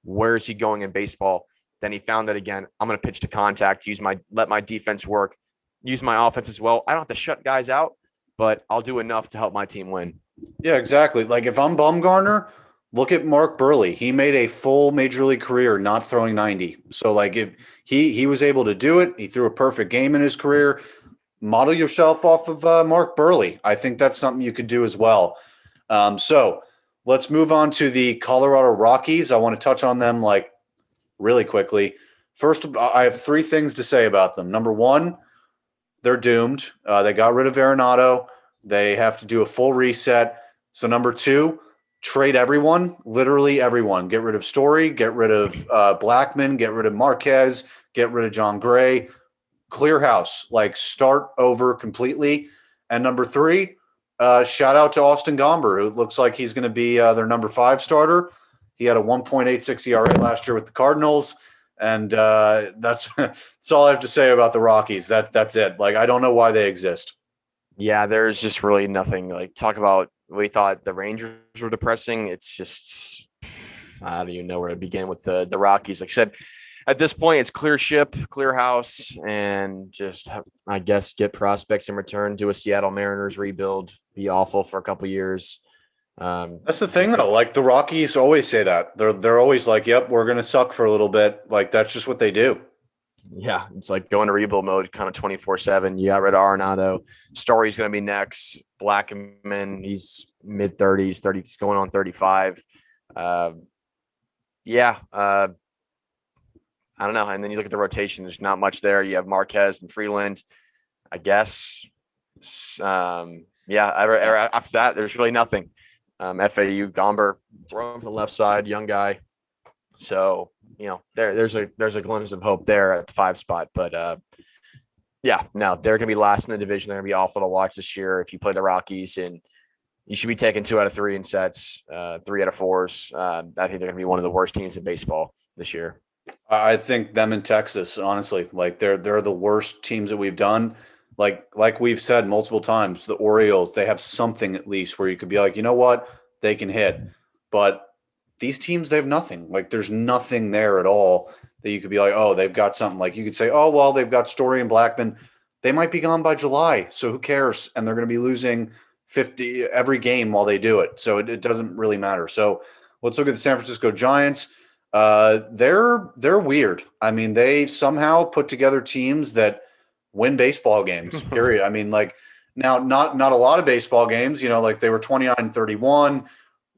where is he going in baseball. Then he found that again, I'm going to pitch to contact, let my defense work, use my offense as well. I don't have to shut guys out, but I'll do enough to help my team win. Yeah, exactly. Like if I'm Bumgarner, look at Mark Burley. He made a full major league career not throwing 90. So like if he was able to do it, he threw a perfect game in his career. Model yourself off of Mark Burley. I think that's something you could do as well. So let's move on to the Colorado Rockies. I want to touch on them like really quickly. First, I have 3 things to say about them. Number 1, they're doomed. They got rid of Arenado. They have to do a full reset. So number 2, trade everyone, literally everyone. Get rid of Story, get rid of Blackman, get rid of Marquez, get rid of John Gray. Clear house, like start over completely. And number 3, shout out to Austin Gomber, who looks like he's going to be their number 5 starter. He had a 1.86 ERA last year with the Cardinals, and that's all I have to say about the Rockies. That's it. Like, I don't know why they exist. Yeah, there's just really nothing. Like, talk about, we thought the Rangers were depressing. It's just, I don't even know where to begin with the Rockies. Like I said, at this point, it's clear ship, clear house, and just, I guess, get prospects in return, do a Seattle Mariners rebuild, be awful for a couple years. That's the thing, though. Like the Rockies always say that they're always like, "Yep, we're going to suck for a little bit." Like that's just what they do. Yeah, it's like going to rebuild mode, kind of 24/7. You got rid of Arenado. Story's going to be next. Blackman, he's mid 30s, 30, he's going on 35. Yeah. I don't know. And then you look at the rotation, there's not much there. You have Marquez and Freeland, I guess. After that, there's really nothing. FAU, Gomber, throw him to the left side, young guy. So, there's a glimpse of hope there at the 5 spot. But they're going to be last in the division. They're going to be awful to watch this year if you play the Rockies, and you should be taking 2 out of 3 in sets, 3 out of 4s. I think they're going to be one of the worst teams in baseball this year. I think them in Texas, honestly, like they're the worst teams that we've done. Like we've said multiple times, the Orioles, they have something at least where you could be like, you know what, they can hit. But these teams, they have nothing. Like there's nothing there at all that you could be like, oh, they've got something. Like you could say, oh, well, they've got Story and Blackman. They might be gone by July, so who cares? And they're going to be losing 50 every game while they do it. So it doesn't really matter. So let's look at the San Francisco Giants. They're weird. I mean, they somehow put together teams that win baseball games, period. I mean, like now, not a lot of baseball games, like they were 29-31.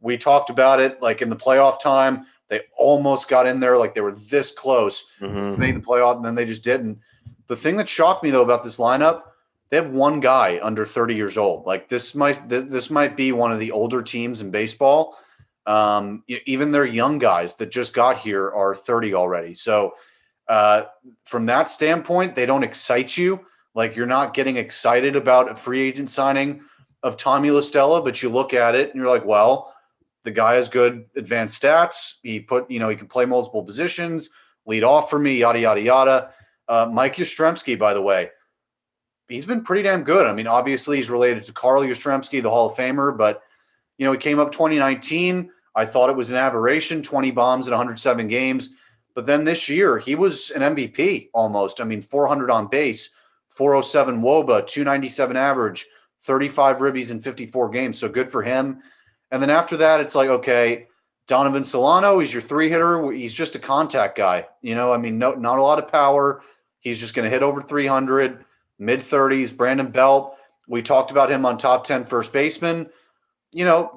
We talked about it, like in the playoff time, they almost got in there. Like they were this close to making the playoff, and then they just didn't. The thing that shocked me though about this lineup, they have one guy under 30 years old. Like this might be one of the older teams in baseball. Even their young guys that just got here are 30 already. So from that standpoint, they don't excite you. Like you're not getting excited about a free agent signing of Tommy La Stella, but you look at it and you're like, well, the guy has good advanced stats. He can play multiple positions, lead off for me, yada, yada, yada. Mike Yastrzemski, by the way, he's been pretty damn good. I mean, obviously he's related to Carl Yastrzemski, the Hall of Famer, but he came up 2019. I thought it was an aberration, 20 bombs in 107 games. But then this year, he was an MVP almost. I mean, 400 on base, 407 WOBA, 297 average, 35 ribbies in 54 games. So good for him. And then after that, it's like, okay, Donovan Solano, he's your 3-hitter. He's just a contact guy. I mean, not a lot of power. He's just going to hit over 300, mid-30s. Brandon Belt, we talked about him on top 10 first baseman.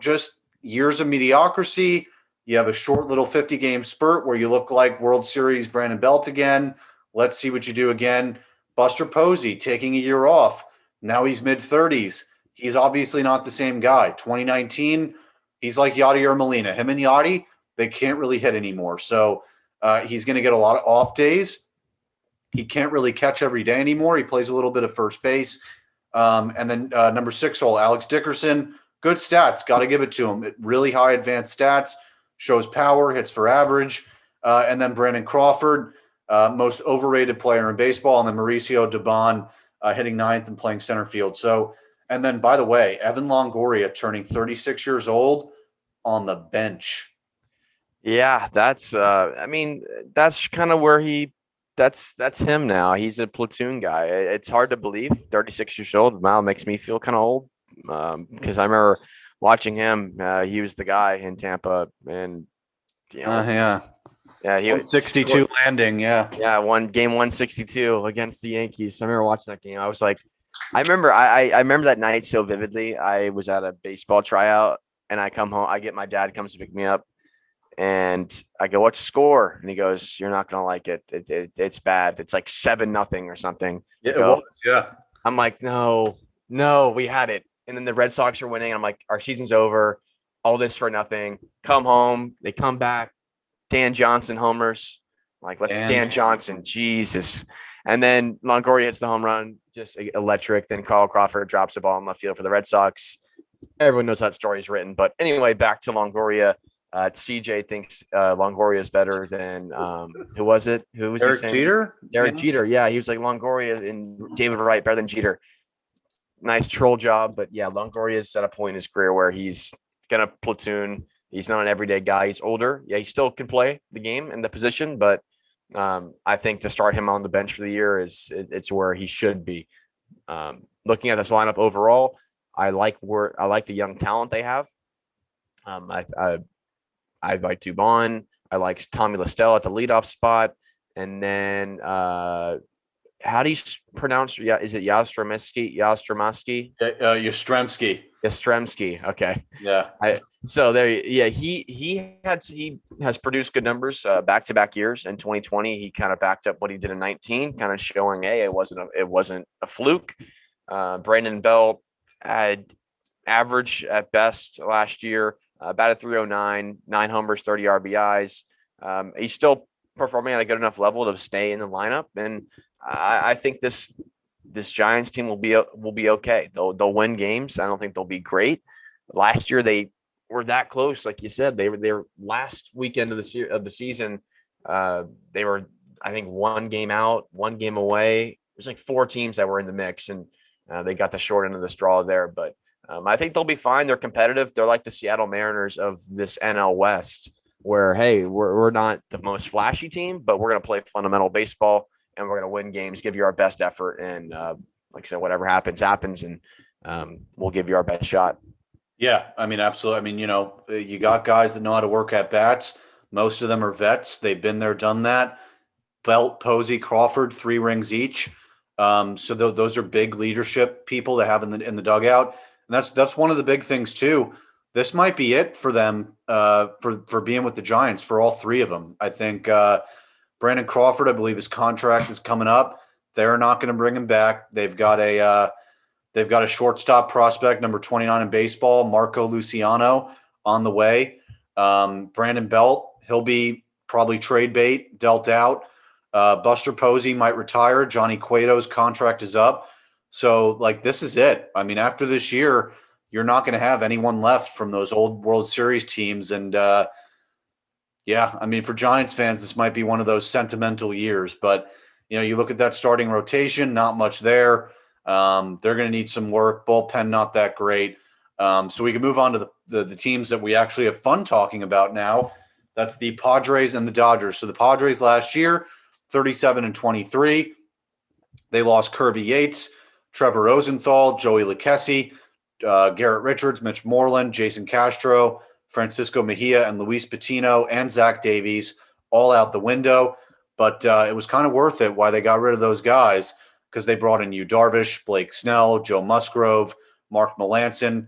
Just years of mediocrity. You have a short little 50-game spurt where you look like World Series Brandon Belt again. Let's see what you do again. Buster Posey taking a year off. Now he's mid-30s. He's obviously not the same guy. 2019, he's like Yadier Molina. Him and Yadi, they can't really hit anymore. So he's going to get a lot of off days. He can't really catch every day anymore. He plays a little bit of first base. And then number 6 hole, Alex Dickerson. Good stats. Got to give it to him. Really high advanced stats. Shows power. Hits for average. And then Brandon Crawford, most overrated player in baseball. And then Mauricio Dubon hitting 9th and playing center field. So, and then, by the way, Evan Longoria turning 36 years old on the bench. Yeah, that's that's kind of where that's him now. He's a platoon guy. It's hard to believe. 36 years old. Wow, makes me feel kind of old. Because I remember watching him. He was the guy in Tampa, and he was 62 landing. Yeah, game 162 against the Yankees. I remember watching that game. I was like, I remember that night so vividly. I was at a baseball tryout, and I come home. My dad comes to pick me up, and I go, "What's the score?" And he goes, "You're not gonna like it. It's bad. It's like 7-0 or something." Yeah, it was. Yeah. I'm like, no, we had it. And then the Red Sox are winning. I'm like, our season's over. All this for nothing. Come home. They come back. Dan Johnson homers. I'm like, Dan Johnson. Jesus. And then Longoria hits the home run. Just electric. Then Carl Crawford drops the ball in left field for the Red Sox. Everyone knows that story's written. But anyway, back to Longoria. CJ thinks Longoria is better than who was it? Who was Derek Jeter? Derek Jeter. Yeah, he was like Longoria and David Wright better than Jeter. Nice troll job, but yeah, Longoria is at a point in his career where he's gonna platoon. He's not an everyday guy. He's older. Yeah, he still can play the game and the position, but I think to start him on the bench for the year it's where he should be. Looking at this lineup overall, I like the young talent they have. I like Dubon. I like Tommy Listell at the leadoff spot, and then how do you pronounce? Yeah, is it Yastrzemski? Yastrzemski. Yastrzemski. Okay. Yeah. So there. Yeah, he has produced good numbers back-to-back years. In 2020, he kind of backed up what he did in 19, kind of showing, hey, it wasn't a fluke. Brandon Belt had average at best last year, batted .309, 9 homers, 30 RBIs. He's still performing at a good enough level to stay in the lineup, and I think this Giants team will be okay. They'll win games. I don't think they'll be great. Last year they were that close, like you said. They were last weekend of the season. They were, I think, 1 game out, 1 game away. There's like 4 teams that were in the mix, and they got the short end of the straw there. But I think they'll be fine. They're competitive. They're like the Seattle Mariners of this NL West, where, hey, we're not the most flashy team, but we're going to play fundamental baseball and we're going to win games, give you our best effort. And like I said, whatever happens, and we'll give you our best shot. Yeah, I mean, absolutely. I mean, you got guys that know how to work at bats. Most of them are vets. They've been there, done that. Belt, Posey, Crawford, 3 rings each. So those are big leadership people to have in the dugout. And that's one of the big things too. This might be it for them for being with the Giants, for all 3 of them. I think Brandon Crawford, I believe his contract is coming up. They're not going to bring him back. They've got a shortstop prospect, number 29 in baseball, Marco Luciano, on the way. Brandon Belt, he'll be probably trade bait, dealt out. Buster Posey might retire. Johnny Cueto's contract is up. So, like, this is it. I mean, after this year, you're not going to have anyone left from those old World Series teams. And, yeah, I mean, for Giants fans, this might be one of those sentimental years. But, you look at that starting rotation, not much there. They're going to need some work. Bullpen, not that great. So we can move on to the teams that we actually have fun talking about now. That's the Padres and the Dodgers. So the Padres last year, 37-23. They lost Kirby Yates, Trevor Rosenthal, Joey Lucchesi, Garrett Richards, Mitch Moreland, Jason Castro, Francisco Mejia, and Luis Patino, and Zach Davies, all out the window. But it was kind of worth it why they got rid of those guys, because they brought in Yu Darvish, Blake Snell, Joe Musgrove, Mark Melancon,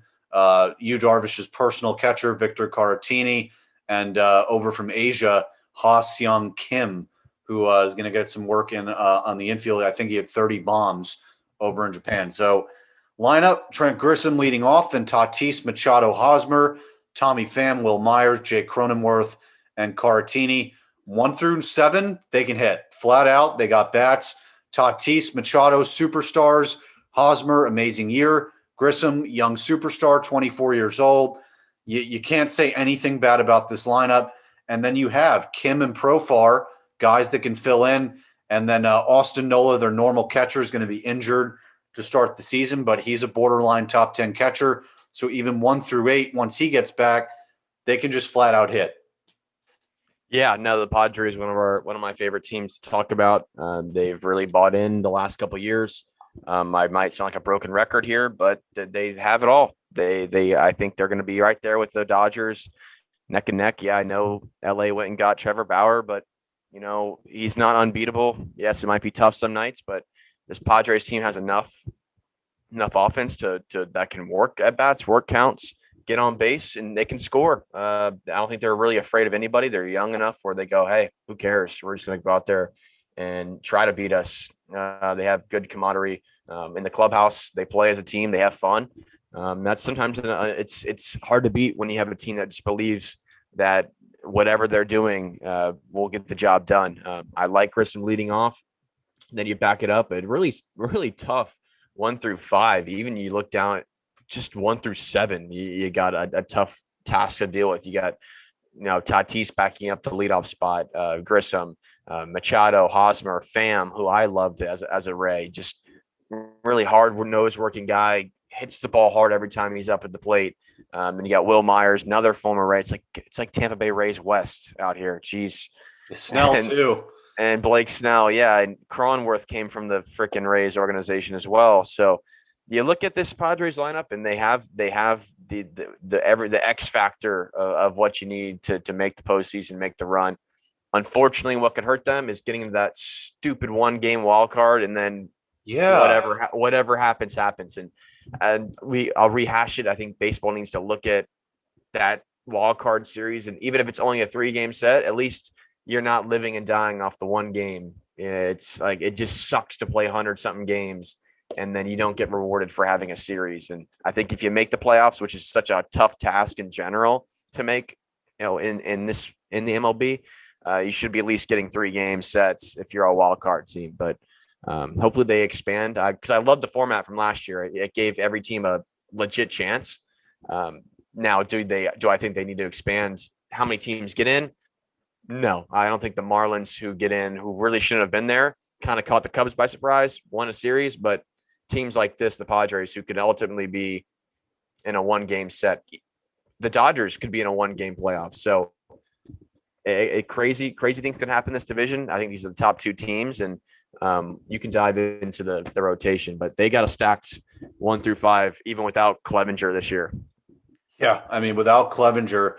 Yu Darvish's personal catcher, Victor Caratini, and over from Asia, Ha Seong Kim, who is going to get some work in on the infield. I think he had 30 bombs over in Japan. So lineup, Trent Grisham leading off, then Tatis, Machado, Hosmer, Tommy Pham, Will Myers, Jake Cronenworth, and Caratini. 1 through 7, they can hit. Flat out, they got bats. Tatis, Machado, superstars. Hosmer, amazing year. Grisham, young superstar, 24 years old. You can't say anything bad about this lineup. And then you have Kim and Profar, guys that can fill in. And then Austin Nola, their normal catcher, is going to be injured to start the season, but he's a borderline top 10 catcher. So even 1 through 8, once he gets back, they can just flat out hit. Yeah, no, the Padres, one of my favorite teams to talk about. They've really bought in the last couple of years. I might sound like a broken record here, but they have it all. I think they're going to be right there with the Dodgers, neck and neck. Yeah, I know LA went and got Trevor Bauer, but he's not unbeatable. Yes, it might be tough some nights, but this Padres team has enough offense to that can work at bats, work counts, get on base, and they can score. I don't think they're really afraid of anybody. They're young enough where they go, hey, who cares? We're just going to go out there and try to beat us. They have good camaraderie in the clubhouse. They play as a team. They have fun. That's sometimes it's hard to beat when you have a team that just believes that whatever they're doing will get the job done. I like Kristen leading off. Then you back it up. It really, really tough 1 through 5. Even you look down at just 1 through 7, you got a tough task to deal with. You got, Tatis backing up the leadoff spot, Grisham, Machado, Hosmer, Pham, who I loved as a Ray, just really hard nose working guy, hits the ball hard every time he's up at the plate. And you got Will Myers, another former Ray. It's like Tampa Bay Rays West out here. Jeez. Snell too. And Blake Snell, yeah, and Cronenworth came from the freaking Rays organization as well. So you look at this Padres lineup, and they have the X factor of what you need to make the postseason, make the run. Unfortunately, what could hurt them is getting into that stupid 1-game wild card, and then whatever happens. And I'll rehash it. I think baseball needs to look at that wild card series, and even if it's only a 3-game set, at least you're not living and dying off the 1 game. It's like it just sucks to play 100-something games, and then you don't get rewarded for having a series. And I think if you make the playoffs, which is such a tough task in general to make, in the MLB, you should be at least getting 3-game sets if you're a wild card team. But hopefully they expand, because I love the format from last year. It gave every team a legit chance. Now, do I think they need to expand how many teams get in? No, I don't think the Marlins who get in, who really shouldn't have been there, kind of caught the Cubs by surprise, won a series. But teams like this, the Padres, who could ultimately be in a 1-game set, the Dodgers could be in a 1-game playoff. So a crazy things can happen in this division. I think these are the top 2 teams, and you can dive into the rotation, but they got a stacked 1 through 5, even without Clevenger this year. Yeah, I mean, without Clevenger,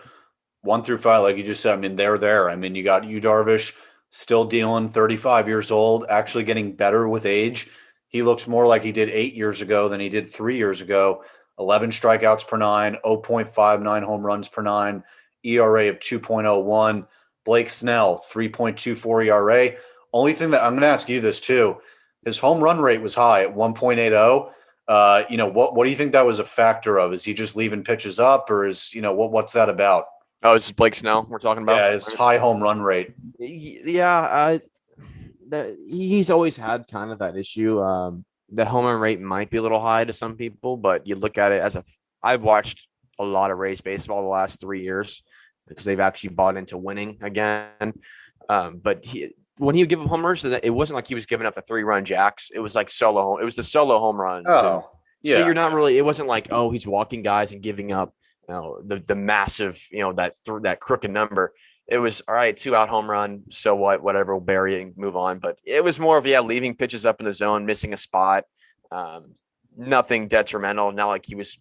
1 through 5, like you just said, I mean, they're there. I mean, you got Yu Darvish still dealing, 35 years old, actually getting better with age. He looks more like he did 8 years ago than he did 3 years ago. 11 strikeouts per 9, 0.59 home runs per 9, ERA of 2.01. Blake Snell, 3.24 ERA. Only thing that I'm going to ask you this too, his home run rate was high at 1.80. What do you think that was a factor of? Is he just leaving pitches up, or is, what's that about? Oh, this is Blake Snell we're talking about? Yeah, his high home run rate. Yeah, he's always had kind of that issue. The home run rate might be a little high to some people, but you look at it I've watched a lot of Rays baseball the last 3 years because they've actually bought into winning again. But when he would give up homers, it wasn't like he was giving up the 3-run jacks. It was like it was the solo home runs. Oh, yeah. So you're not really. It wasn't like, oh, he's walking guys and giving up, the massive, that crooked number. It was all right, 2-out home run. So what? Whatever, we'll bury it and move on. But it was more of leaving pitches up in the zone, missing a spot. Nothing detrimental. Not like he was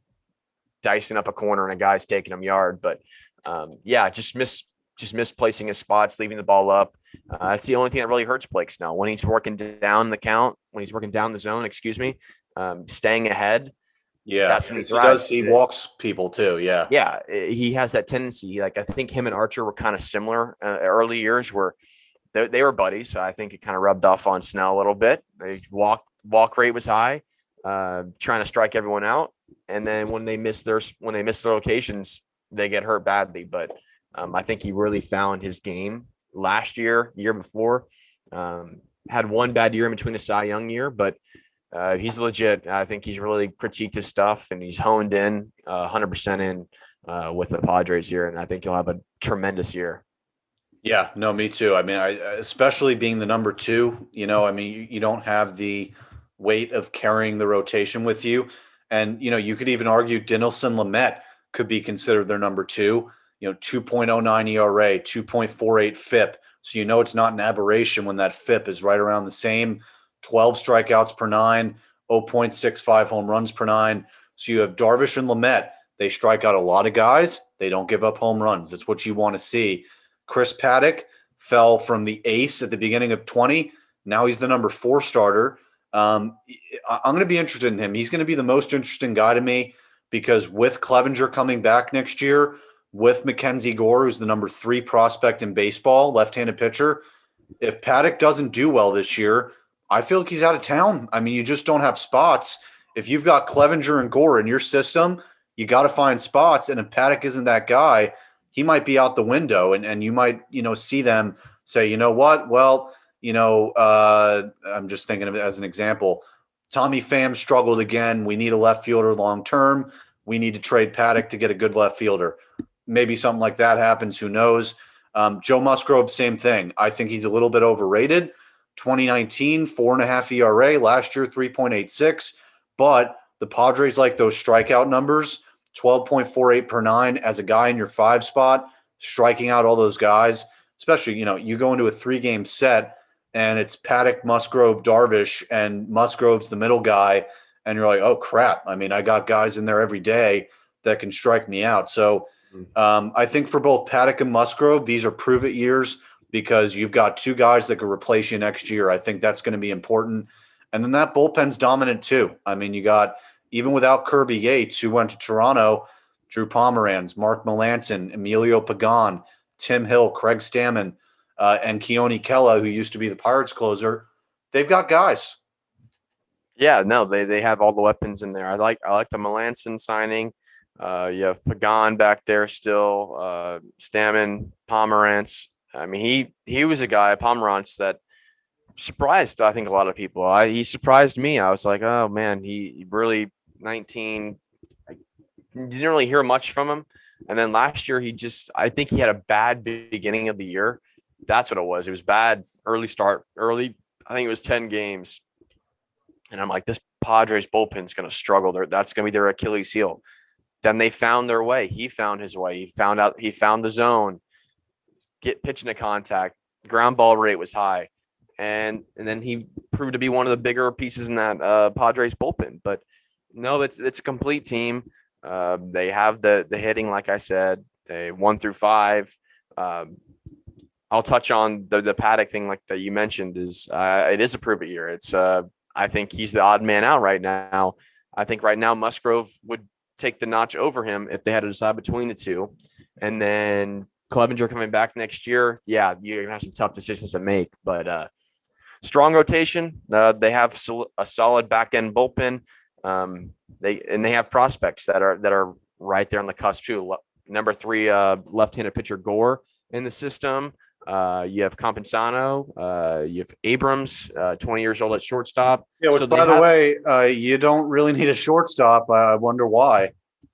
dicing up a corner and a guy's taking him yard. But just misplacing his spots, leaving the ball up. That's the only thing that really hurts Blake Snell when he's working down the count, when he's working down the zone. Staying ahead. Yeah, that's when he thrives. He walks people too. Yeah, yeah, he has that tendency. Like I think him and Archer were kind of similar early years, where they were buddies. So I think it kind of rubbed off on Snell a little bit. They walk rate was high, trying to strike everyone out, and then when they miss their locations, they get hurt badly. But I think he really found his game last year, year before. Had one bad year in between the Cy Young year, but he's legit. I think he's really critiqued his stuff, and he's honed in 100% in with the Padres here, and I think he'll have a tremendous year. Yeah, no, me too. I mean, especially being the number 2, you don't have the weight of carrying the rotation with you. And, you could even argue Dinelson Lamet could be considered their number 2, 2.09 ERA, 2.48 FIP. So, it's not an aberration when that FIP is right around the same. 12 strikeouts per 9, 0.65 home runs per 9. So you have Darvish and Lamet. They strike out a lot of guys. They don't give up home runs. That's what you want to see. Chris Paddock fell from the ace at the beginning of 20. Now he's the number 4 starter. I'm going to be interested in him. He's going to be the most interesting guy to me because with Clevenger coming back next year, with Mackenzie Gore, who's the number 3 prospect in baseball, left-handed pitcher, if Paddock doesn't do well this year, I feel like he's out of town. I mean, you just don't have spots. If you've got Clevenger and Gore in your system, you got to find spots. And if Paddock isn't that guy, he might be out the window. And you might, see them say, you know what? Well, I'm just thinking of it as an example. Tommy Pham struggled again. We need a left fielder long term. We need to trade Paddock to get a good left fielder. Maybe something like that happens. Who knows? Joe Musgrove, same thing. I think he's a little bit overrated. 2019, 4.5 ERA. Last year, 3.86. But the Padres like those strikeout numbers, 12.48 per 9 as a guy in your 5 spot, striking out all those guys. Especially, you go into a 3-game set. and it's Paddock, Musgrove, Darvish, and Musgrove's the middle guy, and you're like, oh crap. I mean, I got guys in there every day that can strike me out. So I think for both Paddock and Musgrove, these are prove it years because you've got two guys that could replace you next year. I think that's going to be important. And then that bullpen's dominant too. I mean, you got, even without Kirby Yates, who went to Toronto, Drew Pomeranz, Mark Melancon, Emilio Pagan, Tim Hill, Craig Stammen, and Keone Kela, who used to be the Pirates closer. They've got guys. Yeah, no, they have all the weapons in there. I like the Melancon signing. You have Pagan back there still, Stammen, Pomerantz. I mean, he was a guy, Pomerantz, that surprised, I think, a lot of people. He surprised me. I was like, oh man, he really 19. I didn't really hear much from him. And then last year, I think he had a bad beginning of the year. That's what it was. It was bad early start. I think it was 10 games. And I'm like, this Padres bullpen's going to struggle. That's going to be their Achilles heel. Then they found their way. He found his way. He found the zone, pitching to contact. Ground ball rate was high. And then he proved to be one of the bigger pieces in that Padres bullpen. But no, it's a complete team. They have the hitting, like I said, they 1 through 5. I'll touch on the Paddock thing, like that you mentioned. It is a prove it year. It's I think he's the odd man out right now. I think right now Musgrove would take the notch over him if they had to decide between the two. And then Clevenger coming back next year. Yeah, you're gonna have some tough decisions to make, but strong rotation. They have a solid back end bullpen. They have prospects that are right there on the cusp too. Number 3 left-handed pitcher Gore in the system. You have Compensano. You have Abrams, 20 years old at shortstop. Yeah, which, by the way, you don't really need a shortstop. I wonder why.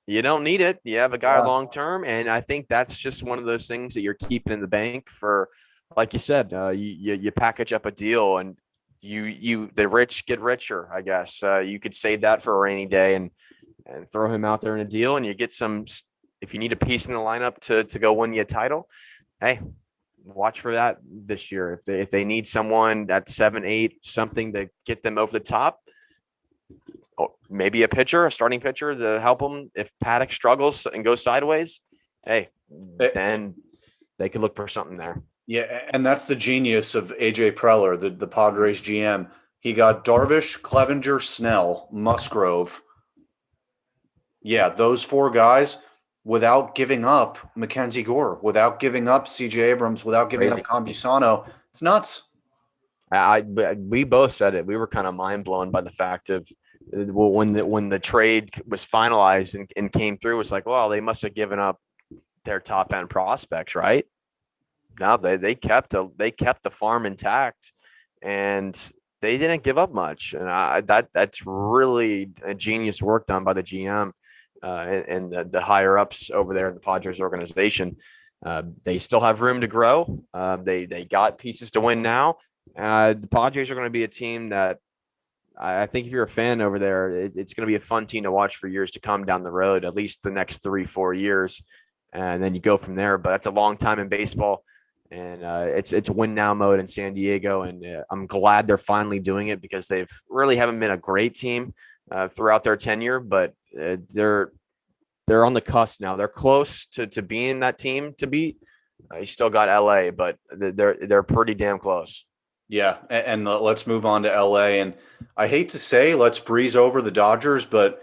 You don't need it. You have a guy long term, and I think that's just one of those things that you're keeping in the bank for. Like you said, you package up a deal, and the rich get richer. I guess you could save that for a rainy day and throw him out there in a deal, and you get some. If you need a piece in the lineup to go win you a title, hey, watch for that this year. If they need someone at 7, 8, something to get them over the top, maybe a starting pitcher to help them. If Paddock struggles and goes sideways, hey, then they could look for something there. Yeah, and that's the genius of AJ Preller, the Padres GM. He got Darvish, Clevenger, Snell, Musgrove. Yeah, those 4 guys without giving up Mackenzie Gore, without giving up CJ Abrams, without giving up Compensano. It's nuts. We both said it. We were kind of mind blown by the fact of when the trade was finalized and came through. It's like, well, they must have given up their top end prospects, right? No, they kept the farm intact, and they didn't give up much. And that's really a genius work done by the GM and the higher ups over there in the Padres organization. They still have room to grow. They got pieces to win now. The Padres are going to be a team that I think if you're a fan over there, it's going to be a fun team to watch for years to come down the road, at least the next 3-4 years. And then you go from there. But that's a long time in baseball. And it's win now mode in San Diego. And I'm glad they're finally doing it because they've really haven't been a great team throughout their tenure, but they're on the cusp now. They're close to being that team to beat. You still got LA, but they're pretty damn close. Yeah, and let's move on to LA. And I hate to say let's breeze over the Dodgers, but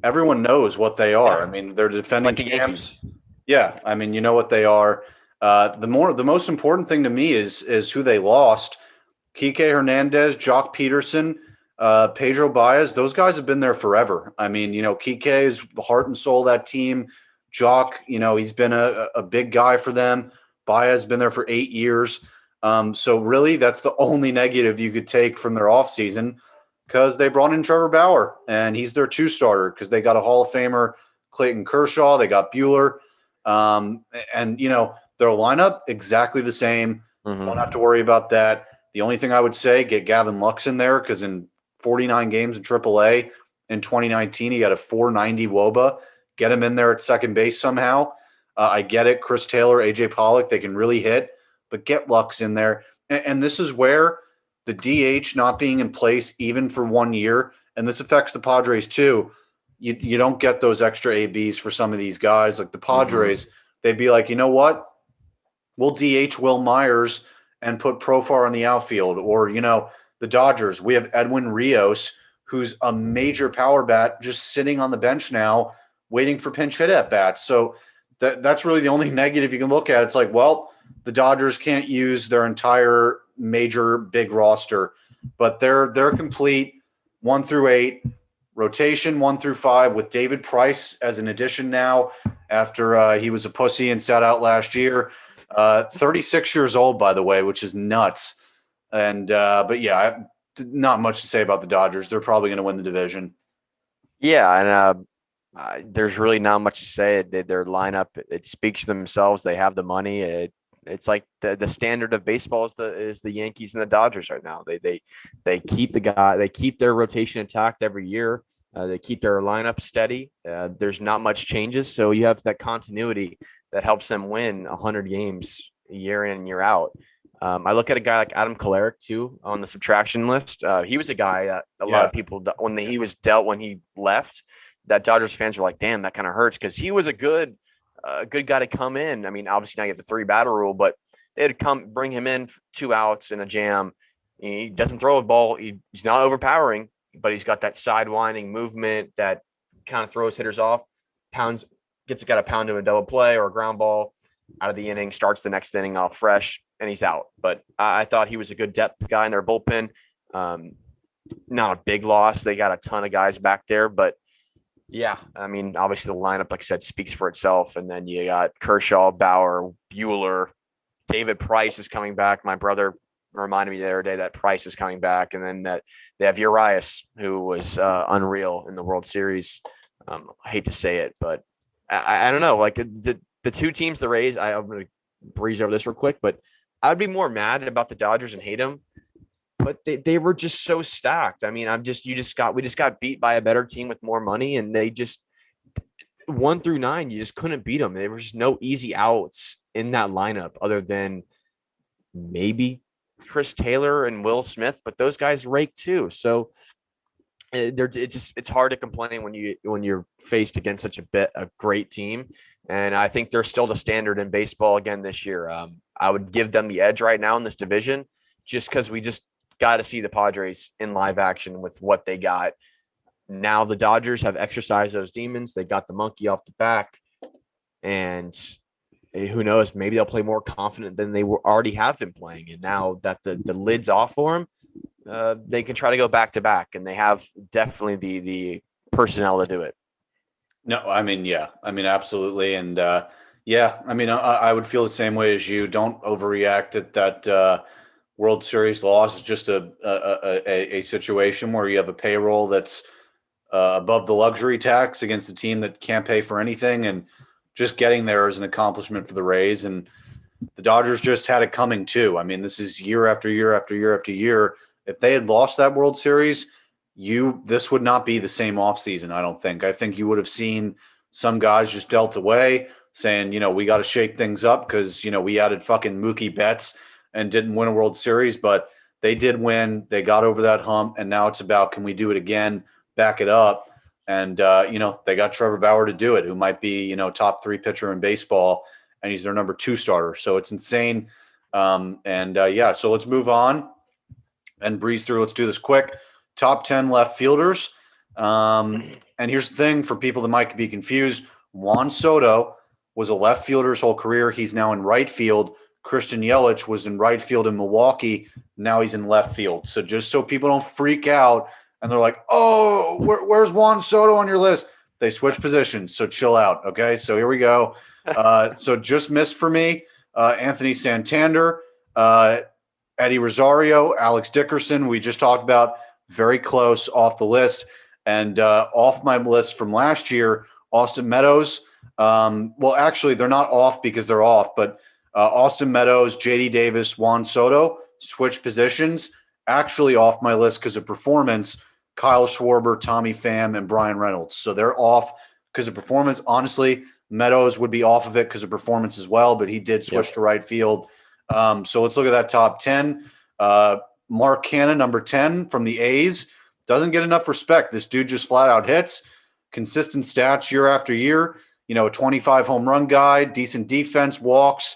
everyone knows what they are. I mean, they're defending like the champs. Yankees. Yeah, I mean, you know what they are. The most important thing to me is who they lost. Kike Hernandez, Jock Peterson, Pedro Baez. Those guys have been there forever. I mean, Kike is the heart and soul of that team. Jock, he's been a big guy for them. Baez has been there for 8 years. So really, that's the only negative you could take from their offseason because they brought in Trevor Bauer, and he's their 2-starter because they got a Hall of Famer, Clayton Kershaw. They got Buehler. Their lineup, exactly the same. Mm-hmm. Don't have to worry about that. The only thing I would say, get Gavin Lux in there because in 49 games in AAA in 2019, he got a 490 WOBA. Get him in there at second base somehow. I get it. Chris Taylor, AJ Pollock, they can really hit, but get Lux in there. And this is where the DH not being in place even for 1 year, and this affects the Padres too. You don't get those extra ABs for some of these guys. Like the Padres, they'd be like, you know what? We'll DH Will Myers and put Profar on the outfield. Or, the Dodgers, we have Edwin Rios, who's a major power bat, just sitting on the bench now, waiting for pinch hit at bats. So that's really the only negative you can look at. It's like, well, the Dodgers can't use their entire major big roster, but they're complete 1 through 8, rotation 1 through 5 with David Price as an addition now after he was a pussy and sat out last year. 36 years old, by the way, which is nuts. And but yeah, not much to say about the Dodgers. They're probably going to win the division. Yeah, and there's really not much to say. Their lineup, it speaks for themselves. They have the money. It's like the standard of baseball is the Yankees and the Dodgers right now. They keep they keep their rotation intact every year. They keep their lineup steady. There's not much changes, so you have that continuity that helps them win 100 games year in and year out. I look at a guy like Adam Kellenick too on the subtraction list. He was a guy that a lot of people, when he was dealt when he left, that Dodgers fans were like, "Damn, that kind of hurts," because he was a good guy to come in. I mean, obviously now you have the 3-batter rule, but they'd bring him in for 2 outs in a jam. He doesn't throw a ball. He's not overpowering, but he's got that sidewinding movement that kind of throws hitters off. Gets a guy to pound to a double play or a ground ball out of the inning, starts the next inning off fresh, and he's out. But I thought he was a good depth guy in their bullpen. Not a big loss. They got a ton of guys back there, but yeah, I mean, obviously the lineup, like I said, speaks for itself. And then you got Kershaw, Bauer, Buehler, David Price is coming back. My brother reminded me the other day that Price is coming back, and then that they have Urias, who was unreal in the World Series. I hate to say it, but I don't know. Like the 2 teams, the Rays, I'm going to breeze over this real quick, but I would be more mad about the Dodgers and hate them. But they were just so stacked. I mean, we just got beat by a better team with more money, and they just 1 through 9, you just couldn't beat them. There was just no easy outs in that lineup other than maybe Chris Taylor and Will Smith, but those guys rake too. So it's hard to complain when you're faced against such a great team. And I think they're still the standard in baseball again this year. I would give them the edge right now in this division, just because we just got to see the Padres in live action with what they got. Now the Dodgers have exercised those demons. They got the monkey off the back, and who knows, maybe they'll play more confident than they already have been playing. And now that the lid's off for them, they can try to go back to back, and they have definitely the personnel to do it. No, I mean, yeah, I mean, absolutely. And yeah, I mean, I would feel the same way as you. Don't overreact at that World Series loss. Is just a situation where you have a payroll that's above the luxury tax against a team that can't pay for anything, and just getting there is an accomplishment for the Rays. And the Dodgers just had it coming too. I mean, this is year after year after year after year. If they had lost that World Series, this would not be the same offseason, I don't think. I think you would have seen some guys just dealt away saying, we got to shake things up because, we added fucking Mookie Betts and didn't win a World Series, but they did win. They got over that hump, and now it's about, can we do it again, back it up? And, they got Trevor Bauer to do it, who might be, top 3 pitcher in baseball, and he's their number 2 starter. So it's insane. Yeah, so let's move on and breeze through. Let's do this quick. Top 10 left fielders. And here's the thing for people that might be confused. Juan Soto was a left fielder his whole career. He's now in right field. Kristen Yelich was in right field in Milwaukee. Now he's in left field. So just so people don't freak out and they're like, oh, where's Juan Soto on your list? They switch positions. So chill out. Okay. So here we go. So just missed for me. Anthony Santander, Eddie Rosario, Alex Dickerson. We just talked about, very close off the list. And off my list from last year, Austin Meadows. Well, actually, they're not off because they're off, but Austin Meadows, JD Davis, Juan Soto switch positions. Actually off my list because of performance, Kyle Schwarber, Tommy Pham, and Brian Reynolds. So they're off because of performance. Honestly, Meadows would be off of it because of performance as well, but he did switch to right field. So let's look at that top 10. Mark Canha, number 10 from the A's, doesn't get enough respect. This dude just flat out hits, consistent stats year after year. A 25 home run guy, decent defense, walks,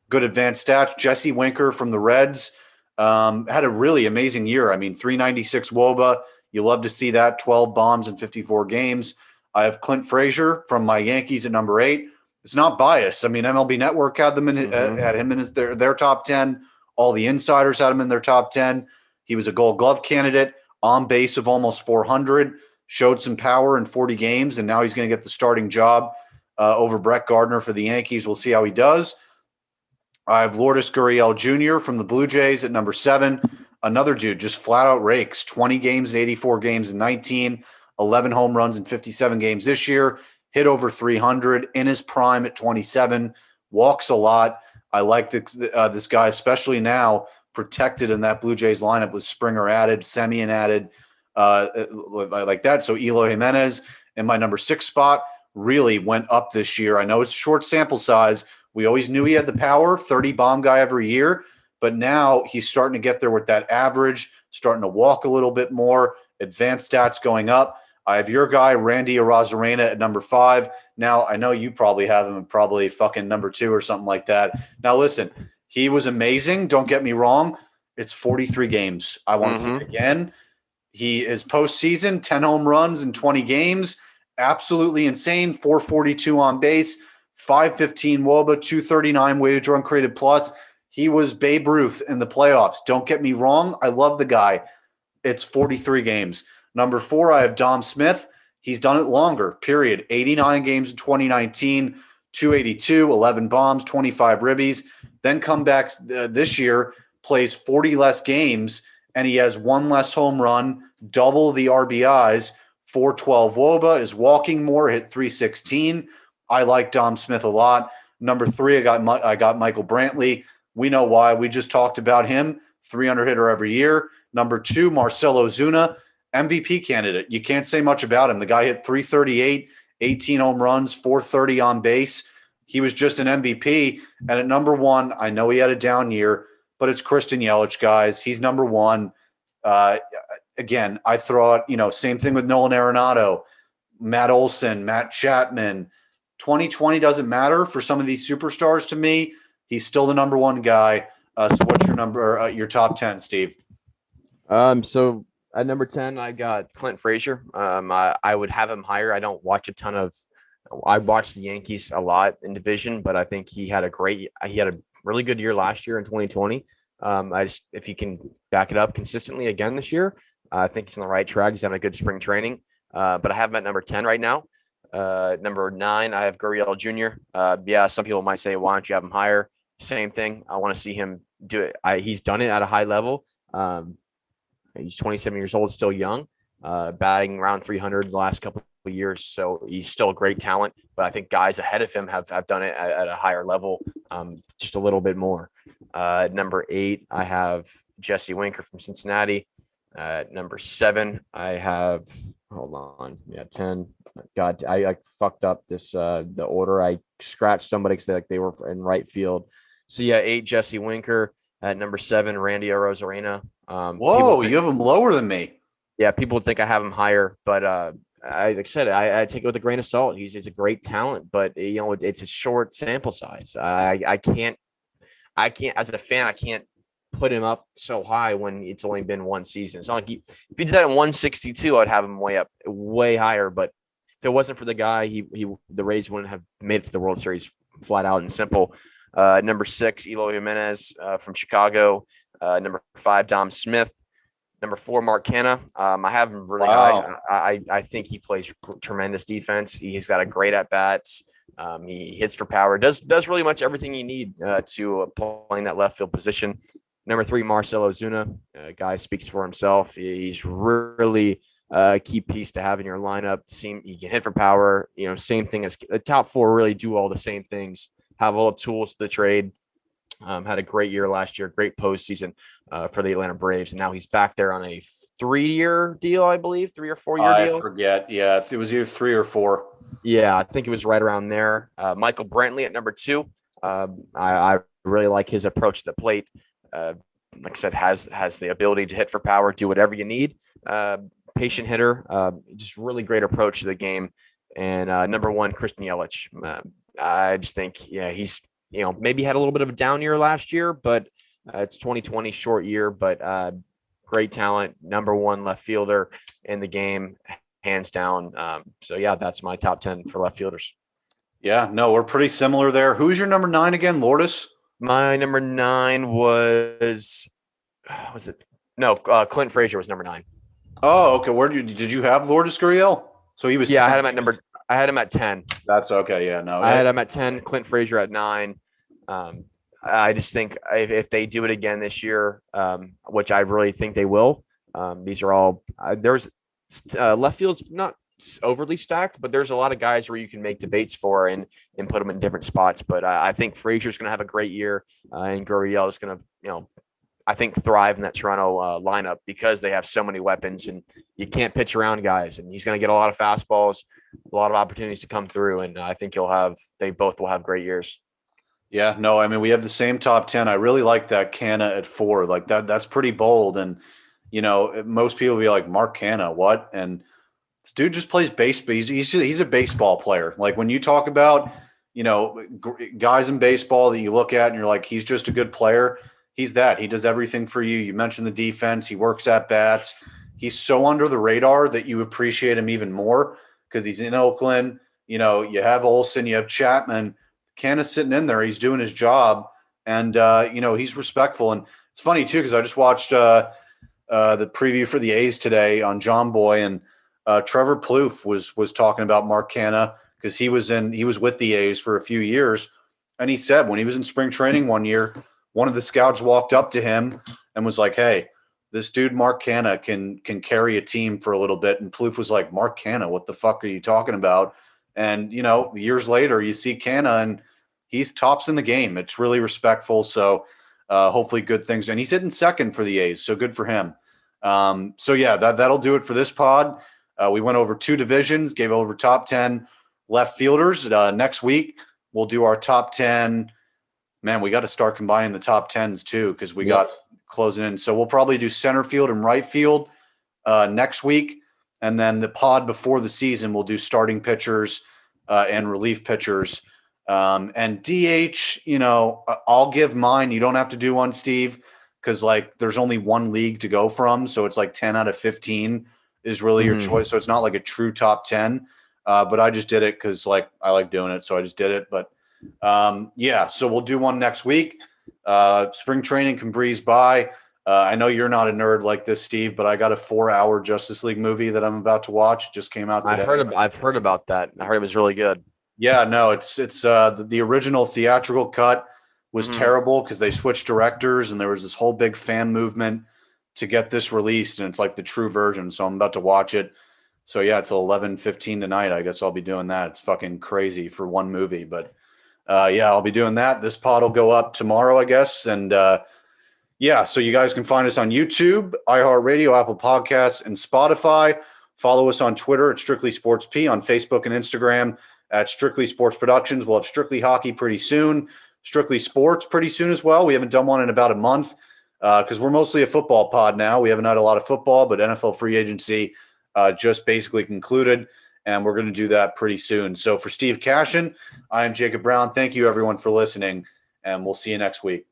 good advanced stats. Jesse Winker from the Reds had a really amazing year. 396 WOBA. You love to see that. 12 bombs in 54 games. I have Clint Frazier from my Yankees at number 8. It's not biased. MLB Network had them had him in their top 10. All the insiders had him in their top 10. He was a Gold Glove candidate, on base of almost 400, showed some power in 40 games, and now he's going to get the starting job over Brett Gardner for the Yankees. We'll see how he does. I have Lourdes Guriel Jr. from the Blue Jays at number 7. Another dude just flat out rakes. 20 games in 84 games in 19, 11 home runs in 57 games this year. Hit over 300 in his prime at 27. Walks a lot. I like this guy, especially now, protected in that Blue Jays lineup with Springer added, Semien added, like that. So Eloy Jimenez in my number 6 spot really went up this year. I know it's a short sample size. We always knew he had the power, 30 bomb guy every year, but now he's starting to get there with that average, starting to walk a little bit more, advanced stats going up. I have your guy, Randy Arozarena, at number 5. Now, I know you probably have him probably fucking number 2 or something like that. Now, listen, he was amazing. Don't get me wrong. It's 43 games. I want to see it again. He is postseason, 10 home runs in 20 games. Absolutely insane. 442 on base, 515 WOBA, 239 weighted run created plus. He was Babe Ruth in the playoffs. Don't get me wrong. I love the guy. It's 43 games. Number 4, I have Dom Smith. He's done it longer, period. 89 games in 2019, 282, 11 bombs, 25 ribbies. Then comebacks this year, plays 40 less games, and he has 1 less home run, double the RBIs, 412 WOBA, is walking more, hit 316. I like Dom Smith a lot. Number 3, I got Michael Brantley. We know why. We just talked about him, 300 hitter every year. Number 2, Marcelo Zuna, MVP candidate. You can't say much about him. The guy hit 338, 18 home runs, 430 on base. He was just an MVP. And at number 1, I know he had a down year, but it's Kristen Yelich, guys. He's number 1. Again, I throw out, same thing with Nolan Arenado, Matt Olsen, Matt Chapman. 2020 doesn't matter for some of these superstars to me. He's still the number 1 guy. So what's your top 10, Steve? So at number 10, I got Clint Frazier. I would have him higher. I don't watch I watched the Yankees a lot in division, but I think he had a really good year last year in 2020. If he can back it up consistently again this year, I think he's on the right track. He's having a good spring training. But I have him at number 10 right now. Number 9, I have Guriel Jr. Some people might say, why don't you have him higher? Same thing. I want to see him do it. He's done it at a high level. He's 27 years old, still young, batting around 300 the last couple of years. So he's still a great talent, but I think guys ahead of him have done it at a higher level, just a little bit more. Number 8, I have Jesse Winker from Cincinnati. Number 7, I have, hold on. Yeah, 10. God, I fucked up the order. I scratched somebody because they were in right field. So yeah, 8, Jesse Winker. At number 7, Randy Arozarena. Whoa, you have him lower than me. Yeah, people would think I have him higher, but I take it with a grain of salt. He's a great talent, but it's a short sample size. I can't as a fan, I can't put him up so high when it's only been 1 season. It's not like if he did that in 162, I'd have him way higher. But if it wasn't for the guy, the Rays wouldn't have made it to the World Series, flat out and simple. Number 6, Eloy Jimenez from Chicago. Number 5, Dom Smith. Number 4, Mark Canha. I have him really high. I think he plays tremendous defense. He's got a great at bats. He hits for power. Does really much everything you need to play in that left field position. Number 3, Marcelo Zuna. Guy speaks for himself. He's really a key piece to have in your lineup. He can hit for power. Same thing as the top 4 really do all the same things. Have all the tools to the trade. Had a great year last year, great postseason for the Atlanta Braves. And now he's back there on a 3-year deal, I believe, 3 or 4 year deal. I forget. Yeah, it was either 3 or 4. Yeah, I think it was right around there. Michael Brantley at number 2. I really like his approach to the plate. Like I said, has the ability to hit for power, do whatever you need. Patient hitter, just really great approach to the game. And number one, Kristen Yelich. I just think, he's, maybe had a little bit of a down year last year, but it's 2020, short year, but great talent, number one left fielder in the game, hands down. So yeah, that's my top 10 for left fielders. Yeah, no, we're pretty similar there. Who's your number 9 again? Lourdes? My number 9 was it? No, Clint Frazier was number 9. Oh, okay. Where did you have Lourdes Guriel? So he was 10. I had him at 10. That's okay. Yeah, no. I had him at 10, Clint Frazier at 9. I just think if they do it again this year, which I really think they will, these are all there's left field's not overly stacked, but there's a lot of guys where you can make debates for and put them in different spots. But I think Frazier's going to have a great year, and Guriel is going to, I think thrive in that Toronto lineup because they have so many weapons and you can't pitch around guys. And he's going to get a lot of fastballs, a lot of opportunities to come through, and I think they both will have great years. Yeah, no, I mean, we have the same top 10. I really like that Canna at 4. Like that's pretty bold. And, most people will be like, Mark Canna, what? And this dude just plays baseball. He's a baseball player. Like when you talk about, guys in baseball that you look at and you're like, he's just a good player. He's that. He does everything for you. You mentioned the defense. He works at bats. He's so under the radar that you appreciate him even more because he's in Oakland. You have Olsen, you have Chapman. Canna's sitting in there. He's doing his job. And, he's respectful. And it's funny, too, because I just watched the preview for the A's today on John Boy. And Trevor Plouffe was talking about Mark Canna because he was with the A's for a few years. And he said when he was in spring training one year, one of the scouts walked up to him and was like, hey, this dude Mark Canna can carry a team for a little bit. And Plouffe was like, Mark Canna, what the fuck are you talking about? And, years later, you see Canna, and he's tops in the game. It's really respectful. So hopefully good things. And he's hitting second for the A's, so good for him. So, yeah, that'll do it for this pod. We went over 2 divisions, gave over top 10 left fielders. Next week, we'll do our top 10. Man, we got to start combining the top 10s too because we got closing in. So we'll probably do center field and right field next week. And then the pod before the season, we'll do starting pitchers and relief pitchers. And DH, I'll give mine. You don't have to do one, Steve, because there's only one league to go from. So it's 10 out of 15 is really your choice. So it's not like a true top 10. But I just did it because I like doing it. So I just did it. But so we'll do one next week. Spring training can breeze by. I know you're not a nerd like this, Steve, but I got a 4-hour Justice League movie that I'm about to watch. It just came out today. I've heard about that. I heard it was really good. Yeah, no, it's the original theatrical cut was terrible because they switched directors and there was this whole big fan movement to get this released, and it's the true version. So I'm about to watch it. So yeah, it's 11:15 tonight. I guess I'll be doing that. It's fucking crazy for one movie, but I'll be doing that. This pod will go up tomorrow, I guess. And so you guys can find us on YouTube, iHeartRadio, Apple Podcasts, and Spotify. Follow us on Twitter at Strictly Sports P, on Facebook and Instagram at Strictly Sports Productions. We'll have Strictly Hockey pretty soon, Strictly Sports pretty soon as well. We haven't done one in about a month because we're mostly a football pod now. We haven't had a lot of football, but NFL free agency just basically concluded, and we're going to do that pretty soon. So for Steve Cashin, I am Jacob Brown. Thank you, everyone, for listening, and we'll see you next week.